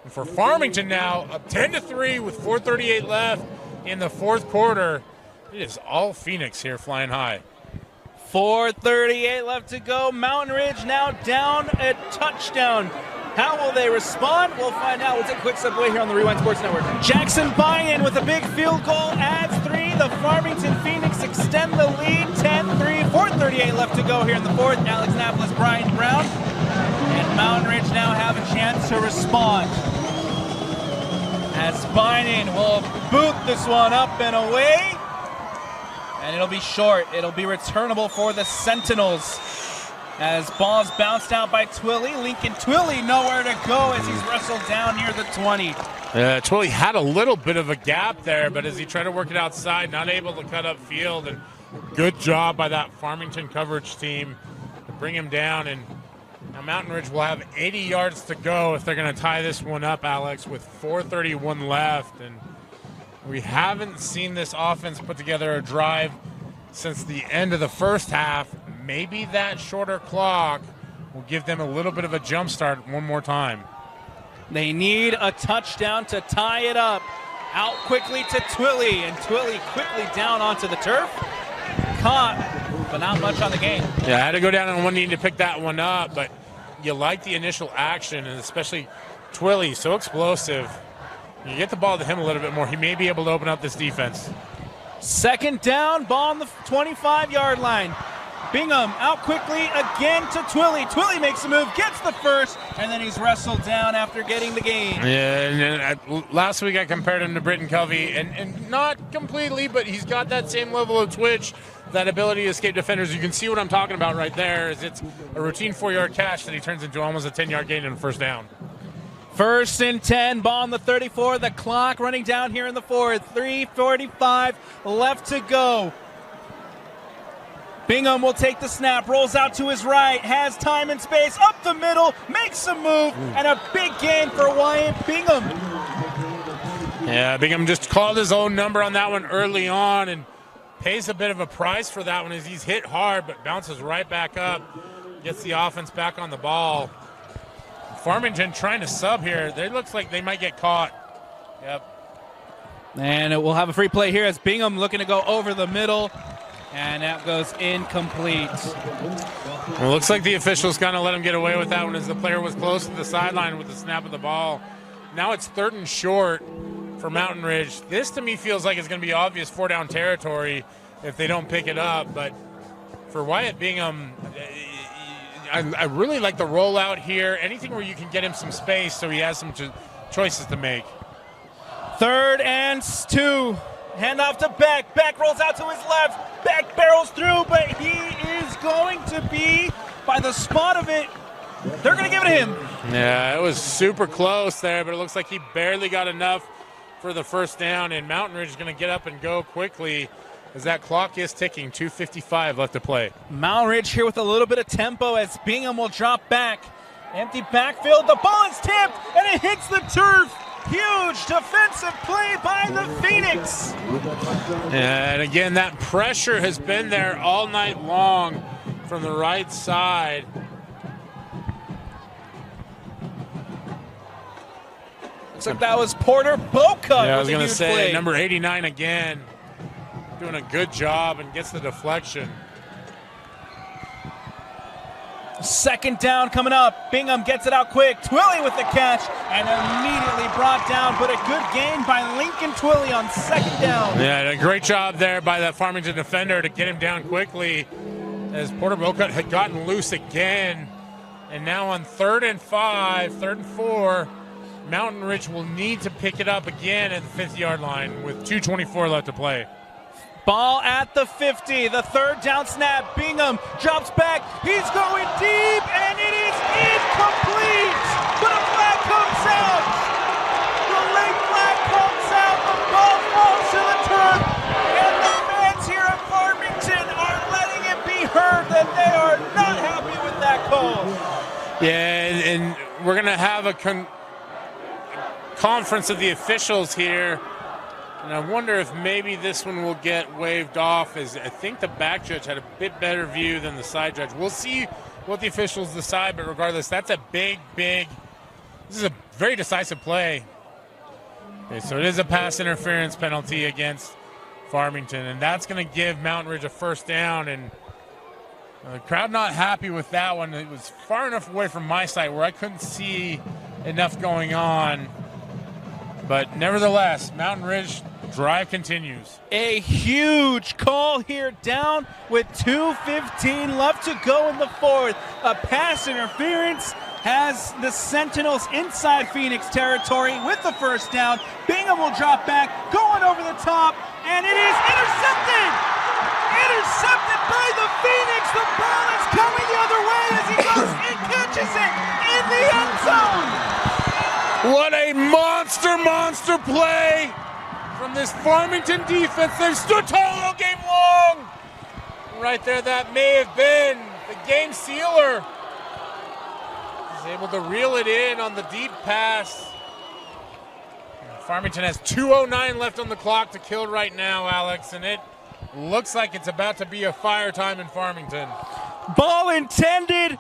And for Farmington now, up 10-3 with 4:38 left in the fourth quarter. It is all Phoenix here flying high. 4:38 left to go. Mountain Ridge now down a touchdown. How will they respond? We'll find out. We'll take a quick step away here on the Rewind Sports Network. Jackson Bynum with a big field goal adds 3. The Farmington Phoenix extend the lead 10-3. 4:38 left to go here in the fourth. Alex Napolis, Brian Brown, and Mountain Ridge now have a chance to respond. As Bynum will boot this one up and away. And it'll be short. It'll be returnable for the Sentinels. As ball's bounced out by Twilly. Lincoln Twilly nowhere to go as he's wrestled down near the 20. Twilly had a little bit of a gap there, but as he tried to work it outside, not able to cut up field. And good job by that Farmington coverage team to bring him down. And now Mountain Ridge will have 80 yards to go if they're going to tie this one up, Alex, with 4:31 left. And we haven't seen this offense put together a drive since the end of the first half. Maybe that shorter clock will give them a little bit of a jump start one more time. They need a touchdown to tie it up. Out quickly to Twilly, and Twilly quickly down onto the turf. Caught, but not much on the game. Yeah, I had to go down on one knee to pick that one up, but you like the initial action, and especially Twilly, so explosive. You get the ball to him a little bit more, he may be able to open up this defense. Second down, ball on the 25-yard line. Bingham out quickly again to Twilly. Twilly makes a move, gets the first, and then he's wrestled down after getting the gain. Yeah, and last week I compared him to Britton Covey, and not completely, but he's got that same level of twitch, that ability to escape defenders. You can see what I'm talking about right there. Is it's a routine 4-yard catch that he turns into almost a 10-yard gain and a first down. First and 10, ball on the 34. The clock running down here in the fourth. 3:45 left to go. Bingham will take the snap, rolls out to his right, has time and space, up the middle, makes a move, and a big gain for Wyatt Bingham. Yeah, Bingham just called his own number on that one early on and pays a bit of a price for that one as he's hit hard but bounces right back up, gets the offense back on the ball. Farmington trying to sub here. It looks like they might get caught. Yep. And we'll have a free play here as Bingham looking to go over the middle. And that goes incomplete. Well, it looks like the officials kind of let him get away with that one as the player was close to the sideline with the snap of the ball. Now it's 3rd and short for Mountain Ridge. This to me feels like it's going to be obvious 4-down territory if they don't pick it up. But for Wyatt Bingham, I really like the rollout here. Anything where you can get him some space so he has some choices to make. 3rd and 2. Handoff to Beck. Beck rolls out to his left. Beck barrels through, but he is going to be by the spot of it. They're going to give it to him. Yeah, it was super close there, but it looks like he barely got enough for the first down, and Mountain Ridge is going to get up and go quickly as that clock is ticking. 2:55 left to play. Mountain Ridge here with a little bit of tempo as Bingham will drop back. Empty backfield. The ball is tipped, and it hits the turf. Huge defensive play by the Phoenix. And again, that pressure has been there all night long from the right side. Looks like that was Porter Boca. Yeah, I was going to say, number 89 again, doing a good job and gets the deflection. Second down coming up. Bingham gets it out quick. Twilly with the catch and immediately brought down, but a good gain by Lincoln Twilly on second down. Yeah, a great job there by that Farmington defender to get him down quickly as Porter Boca had gotten loose again. And now on 3rd and 5, 3rd and 4, Mountain Ridge will need to pick it up again at the 50-yard line with 2:24 left to play. Ball at the 50, the 3rd down snap. Bingham drops back. He's going deep, and it is incomplete. But a flag comes out. The late flag comes out. The ball falls to the turf, and the fans here at Farmington are letting it be heard that they are not happy with that call. Yeah, and we're going to have a conference of the officials here. And I wonder if maybe this one will get waved off, as I think the back judge had a bit better view than the side judge. We'll see what the officials decide, but regardless, that's a big, this is a very decisive play. Okay, so it is a pass interference penalty against Farmington, and that's going to give Mountain Ridge a first down. And The crowd not happy with that one. It was far enough away from my side where I couldn't see enough going on. But nevertheless, Mountain Ridge drive continues. A huge call here, down with 2:15 left to go in the fourth. A pass interference has the Sentinels inside Phoenix territory with the first down. Bingham will drop back, going over the top, and it is intercepted! Intercepted by the Phoenix! The ball is coming the other way as he goes and catches it in the end zone! What a monster play from this Farmington defense. They've stood tall all game long. Right there, that may have been the game sealer. He's able to reel it in on the deep pass. Farmington has 2:09 left on the clock to kill right now, Alex, and it looks like it's about to be a fire time in Farmington. Ball intended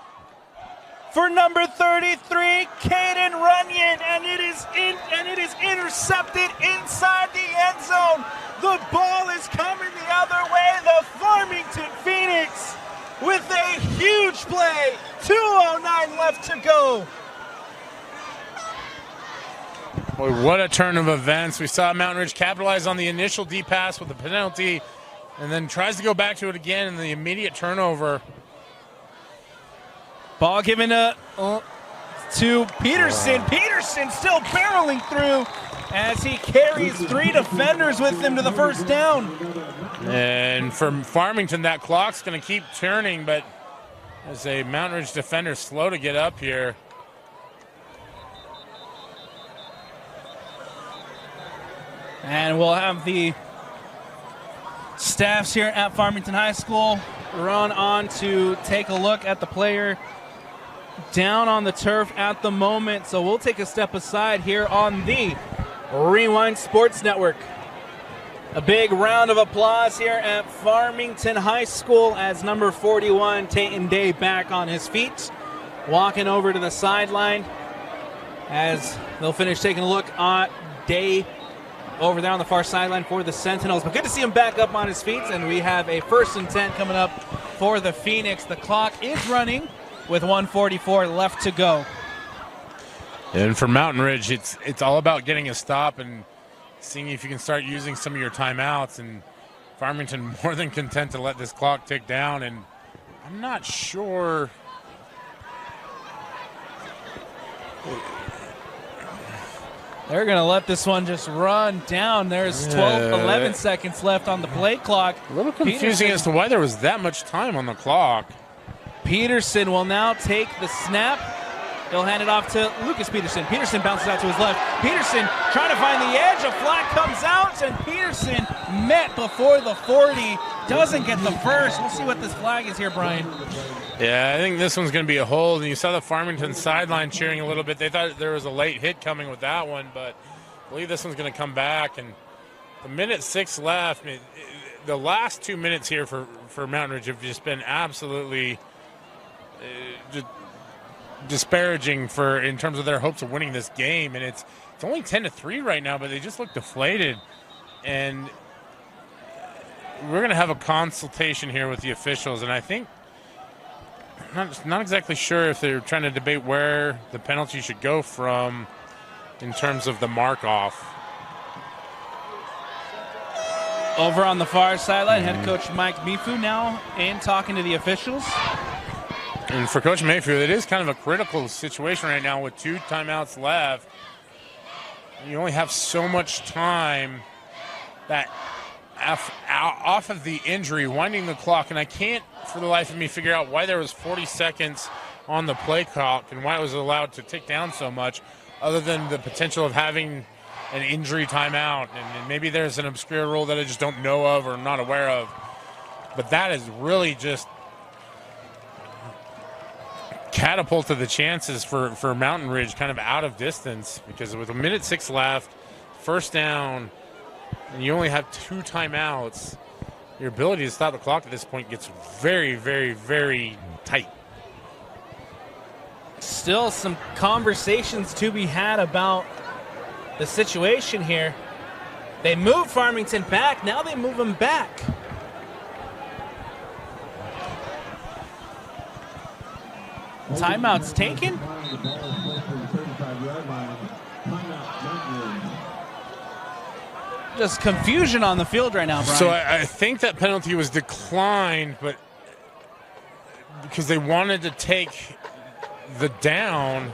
for number 33, Caden Runyon, and it is intercepted inside the end zone. The ball is coming the other way. The Farmington Phoenix with a huge play. 2:09 left to go. Boy, what a turn of events. We saw Mountain Ridge capitalize on the initial deep pass with a penalty and then tries to go back to it again in the immediate turnover. Ball given to Peterson. Peterson still barreling through as he carries three defenders with him to the first down. And for Farmington, that clock's going to keep turning, but as a Mountain Ridge defender slow to get up here. And we'll have the staffs here at Farmington High School run on to take a look at the player down on the turf at the moment. So we'll take a step aside here on the Rewind Sports Network. A big round of applause here at Farmington High School as number 41, Tayton Day, back on his feet, walking over to the sideline as they'll finish taking a look at Day over there on the far sideline for the Sentinels. But good to see him back up on his feet, and we have a 1st and 10 coming up for the Phoenix. The clock is running with 1:44 left to go. And for Mountain Ridge, it's all about getting a stop and seeing if you can start using some of your timeouts. And Farmington more than content to let this clock tick down. And I'm not sure. They're going to let this one just run down. There's 11 seconds left on the play clock. A little confusing as to why there was that much time on the clock. Peterson will now take the snap. He'll hand it off to Lucas Peterson. Peterson bounces out to his left. Peterson trying to find the edge. A flag comes out, and Peterson met before the 40. Doesn't get the first. We'll see what this flag is here, Brian. Yeah, I think this one's going to be a hold. And you saw the Farmington sideline cheering a little bit. They thought there was a late hit coming with that one, but I believe this one's going to come back. And the 1:06 left. The last 2 minutes here for Mountain Ridge have just been absolutely just disparaging in terms of their hopes of winning this game. And it's only 10-3 right now, but they just look deflated. And we're going to have a consultation here with the officials, and I think not exactly sure if they're trying to debate where the penalty should go from in terms of the mark off. Over on the far sideline, head coach Mike Mifu now in talking to the officials. And for Coach Mayfield, it is kind of a critical situation right now with 2 timeouts left. You only have so much time that off of the injury, winding the clock, and I can't for the life of me figure out why there was 40 seconds on the play clock and why it was allowed to tick down so much, other than the potential of having an injury timeout. And maybe there's an obscure rule that I just don't know of or not aware of. But that is really just catapulted the chances for Mountain Ridge kind of out of distance, because with 1:06 left, first down, and you only have 2 timeouts, your ability to stop the clock at this point gets very, very, very tight. Still some conversations to be had about the situation here. They moved Farmington back. Now they move them back. Timeouts taken. Just confusion on the field right now, Brian. So I think that penalty was declined, but because they wanted to take the down.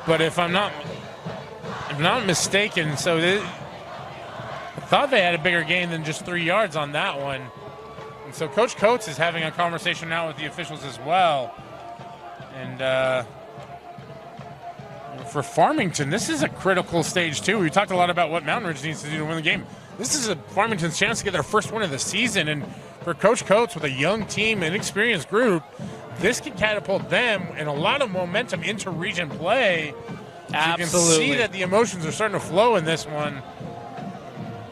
But if I'm not mistaken, so I thought they had a bigger gain than just 3 yards on that one. And so Coach Coates is having a conversation now with the officials as well. And for Farmington, this is a critical stage too. We talked a lot about what Mountain Ridge needs to do to win the game. This is Farmington's chance to get their first win of the season. And for Coach Coates with a young team and experienced group, this could catapult them and a lot of momentum into region play. Absolutely. You can see that the emotions are starting to flow in this one.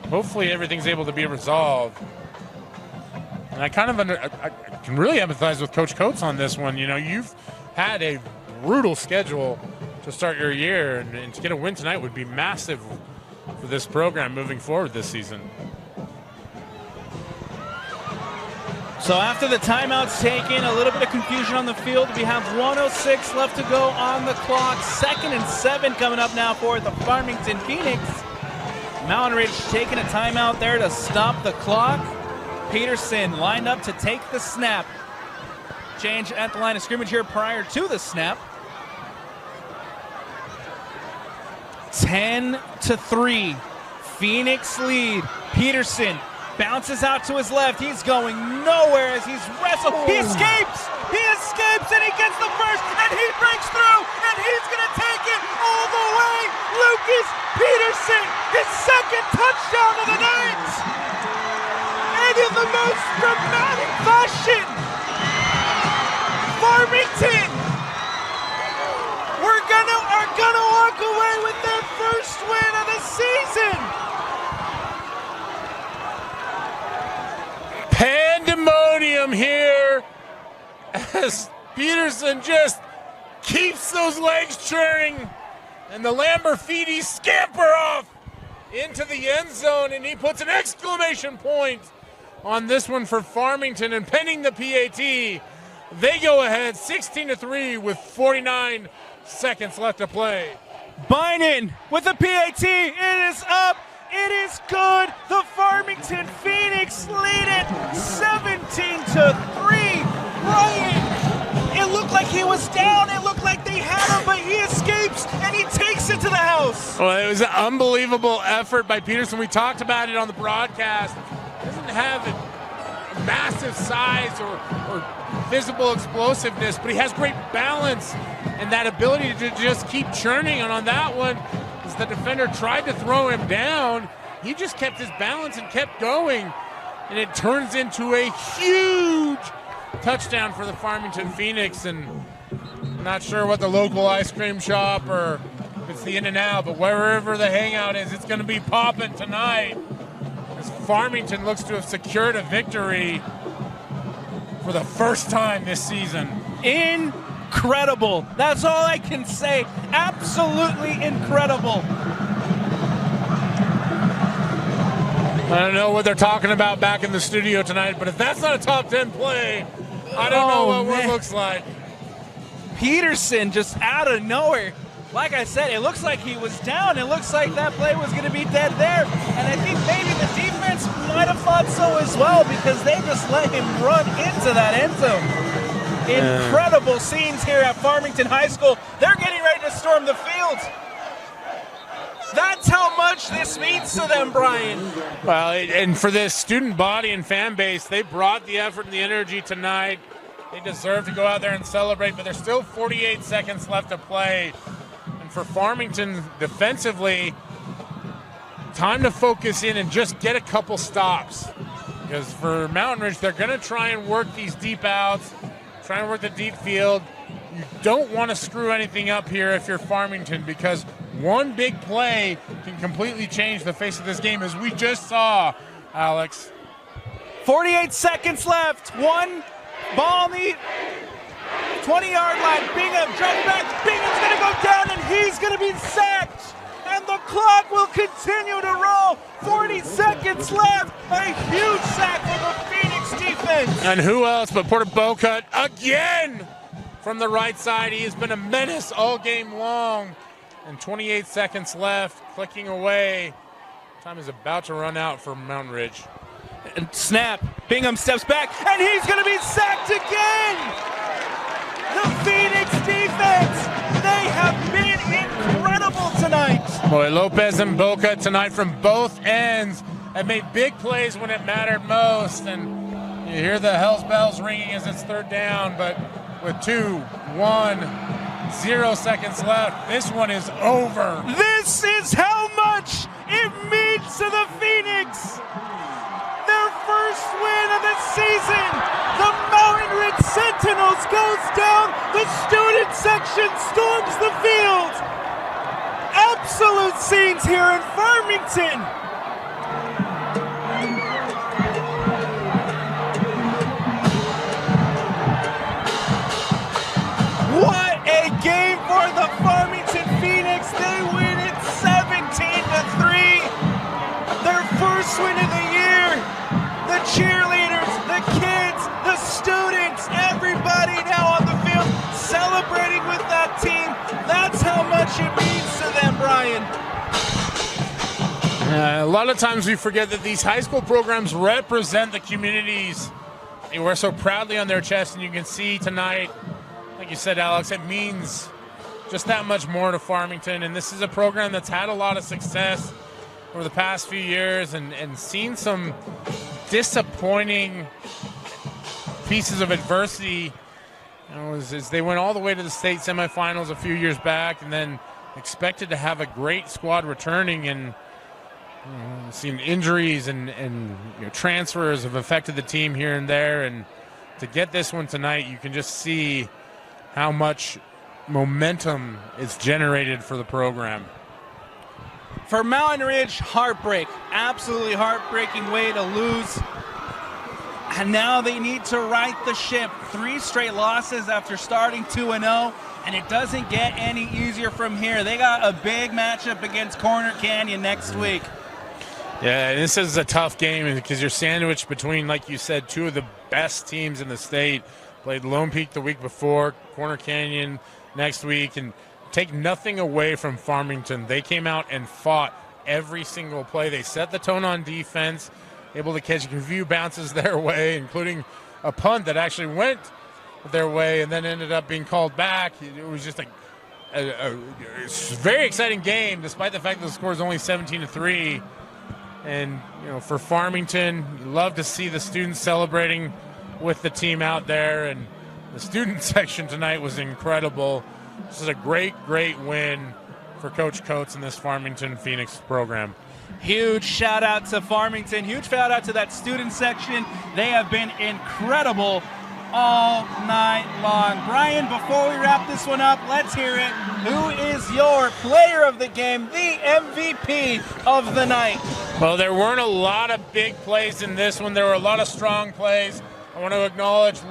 Hopefully everything's able to be resolved. And I can really empathize with Coach Coates on this one. You know, you've had a brutal schedule to start your year, and to get a win tonight would be massive for this program moving forward this season. So after the timeout's taken, a little bit of confusion on the field. We have 1:06 left to go on the clock. 2nd and 7 coming up now for the Farmington Phoenix. Mountain Ridge taking a timeout there to stop the clock. Peterson lined up to take the snap. Change at the line of scrimmage here prior to the snap. 10-3. Phoenix lead. Peterson bounces out to his left. He's going nowhere as he's wrestled. He escapes! He escapes and he gets the first and he breaks through and he's going to take it all the way. Lucas Peterson, his 2nd touchdown of the night. And in the most dramatic fashion, Farmington are gonna walk away with their first win of the season. Pandemonium here as Peterson just keeps those legs churning, and the Lamborghini scamper off into the end zone, and he puts an exclamation point on this one for Farmington, and pending the PAT, they go ahead 16-3 with 49 seconds left to play. Bynon with the PAT. It is up. It is good. The Farmington Phoenix lead it 17-3. Brian, it looked like he was down. It looked like they had him, but he escapes and he takes it to the house. Well, it was an unbelievable effort by Peterson. We talked about it on the broadcast. He doesn't have a massive size or visible explosiveness, but he has great balance and that ability to just keep churning. And on that one, as the defender tried to throw him down, he just kept his balance and kept going. And it turns into a huge touchdown for the Farmington Phoenix. And I'm not sure what the local ice cream shop or if it's the In-N-Out, but wherever the hangout is, it's going to be popping tonight as Farmington looks to have secured a victory for the first time this season. Incredible. That's all I can say. Absolutely incredible. I don't know what they're talking about back in the studio tonight, but if that's not a top 10 play, I don't know what one looks like. Peterson just out of nowhere. Like I said, it looks like he was down. It looks like that play was going to be dead there. And I think maybe the defense might have thought so as well because they just let him run into that end zone. Incredible scenes here at Farmington High School. They're getting ready to storm the field. That's how much this means to them, Brian. Well, and for this student body and fan base, they brought the effort and the energy tonight. They deserve to go out there and celebrate, but there's still 48 seconds left to play. And for Farmington defensively, time to focus in and just get a couple stops. Because for Mountain Ridge, they're going to try and work these deep outs, try and work the deep field. You don't want to screw anything up here if you're Farmington, because one big play can completely change the face of this game, as we just saw, Alex. 48 seconds left. One ball on the 20-yard line. Bingham drops back. Bingham's going to go down, and he's going to be sacked. And the clock will continue to roll. 40 seconds left. A huge sack for the Phoenix defense. And who else but Porter Bowcut again from the right side. He has been a menace all game long. And 28 seconds left, clicking away. Time is about to run out for Mountain Ridge. And snap. Bingham steps back, and he's going to be sacked again. The Phoenix defense, they have been incredible tonight. Boy, Lopez and Boca tonight from both ends have made big plays when it mattered most. And you hear the Hell's Bells ringing as it's third down, but with 2, 1, 0 seconds left, this one is over. This is how much it means to the Phoenix. Their first win of the season. The Mountain Ridge Sentinels goes down. The student section storms the field. Absolute scenes here in Farmington. What a game for the Farmington Phoenix. They win it 17-3. Their first win of the year. The cheerleaders, the kids, the students, everybody now on the field celebrating with that team. That's how much it means to them, Brian. A lot of times we forget that these high school programs represent the communities they wear so proudly on their chest, and you can see tonight, like you said, Alex, it means just that much more to Farmington. And this is a program that's had a lot of success over the past few years and seen some disappointing pieces of adversity. As they went all the way to the state semifinals a few years back and then expected to have a great squad returning, and seen injuries and transfers have affected the team here and there. And to get this one tonight, you can just see how much momentum is generated for the program. For Mountain Ridge, heartbreak. Absolutely heartbreaking way to lose. And now they need to right the ship. 3 straight losses after starting 2-0, and it doesn't get any easier from here. They got a big matchup against Corner Canyon next week. Yeah, this is a tough game because you're sandwiched between, like you said, 2 of the best teams in the state. Played Lone Peak the week before, Corner Canyon next week, and take nothing away from Farmington. They came out and fought every single play. They set the tone on defense, able to catch a few bounces their way, including a punt that actually went their way and then ended up being called back. It was just a very exciting game, despite the fact that the score is only 17-3. And for Farmington, you love to see the students celebrating with the team out there, and the student section tonight was incredible. This is a great win for Coach Coates and this Farmington Phoenix program. Huge shout out to Farmington. Huge shout out to that student section. They have been incredible all night long. Brian, before we wrap this one up, let's hear it. Who is your player of the game, the MVP of the night? Well, there weren't a lot of big plays in this one. There were a lot of strong plays. I want to acknowledge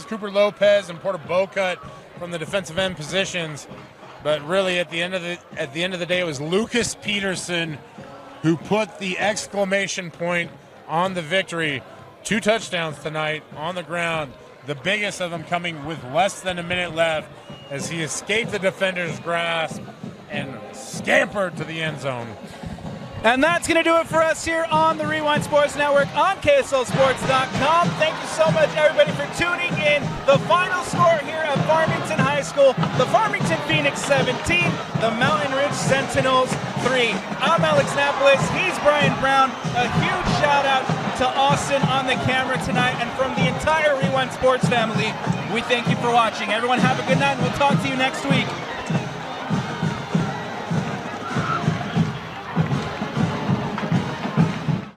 Cooper Lopez and Porter Bocut from the defensive end positions. But really, at the end of the day, it was Lucas Peterson who put the exclamation point on the victory. 2 touchdowns tonight on the ground, the biggest of them coming with less than a minute left as he escaped the defender's grasp and scampered to the end zone. And that's going to do it for us here on the Rewind Sports Network on KSLSports.com. Thank you so much, everybody, for tuning in. The final score here at Farmington High School, the Farmington Phoenix 17, the Mountain Ridge Sentinels 3. I'm Alex Napolis. He's Brian Brown. A huge shout out to Austin on the camera tonight. And from the entire Rewind Sports family, we thank you for watching. Everyone have a good night, and we'll talk to you next week.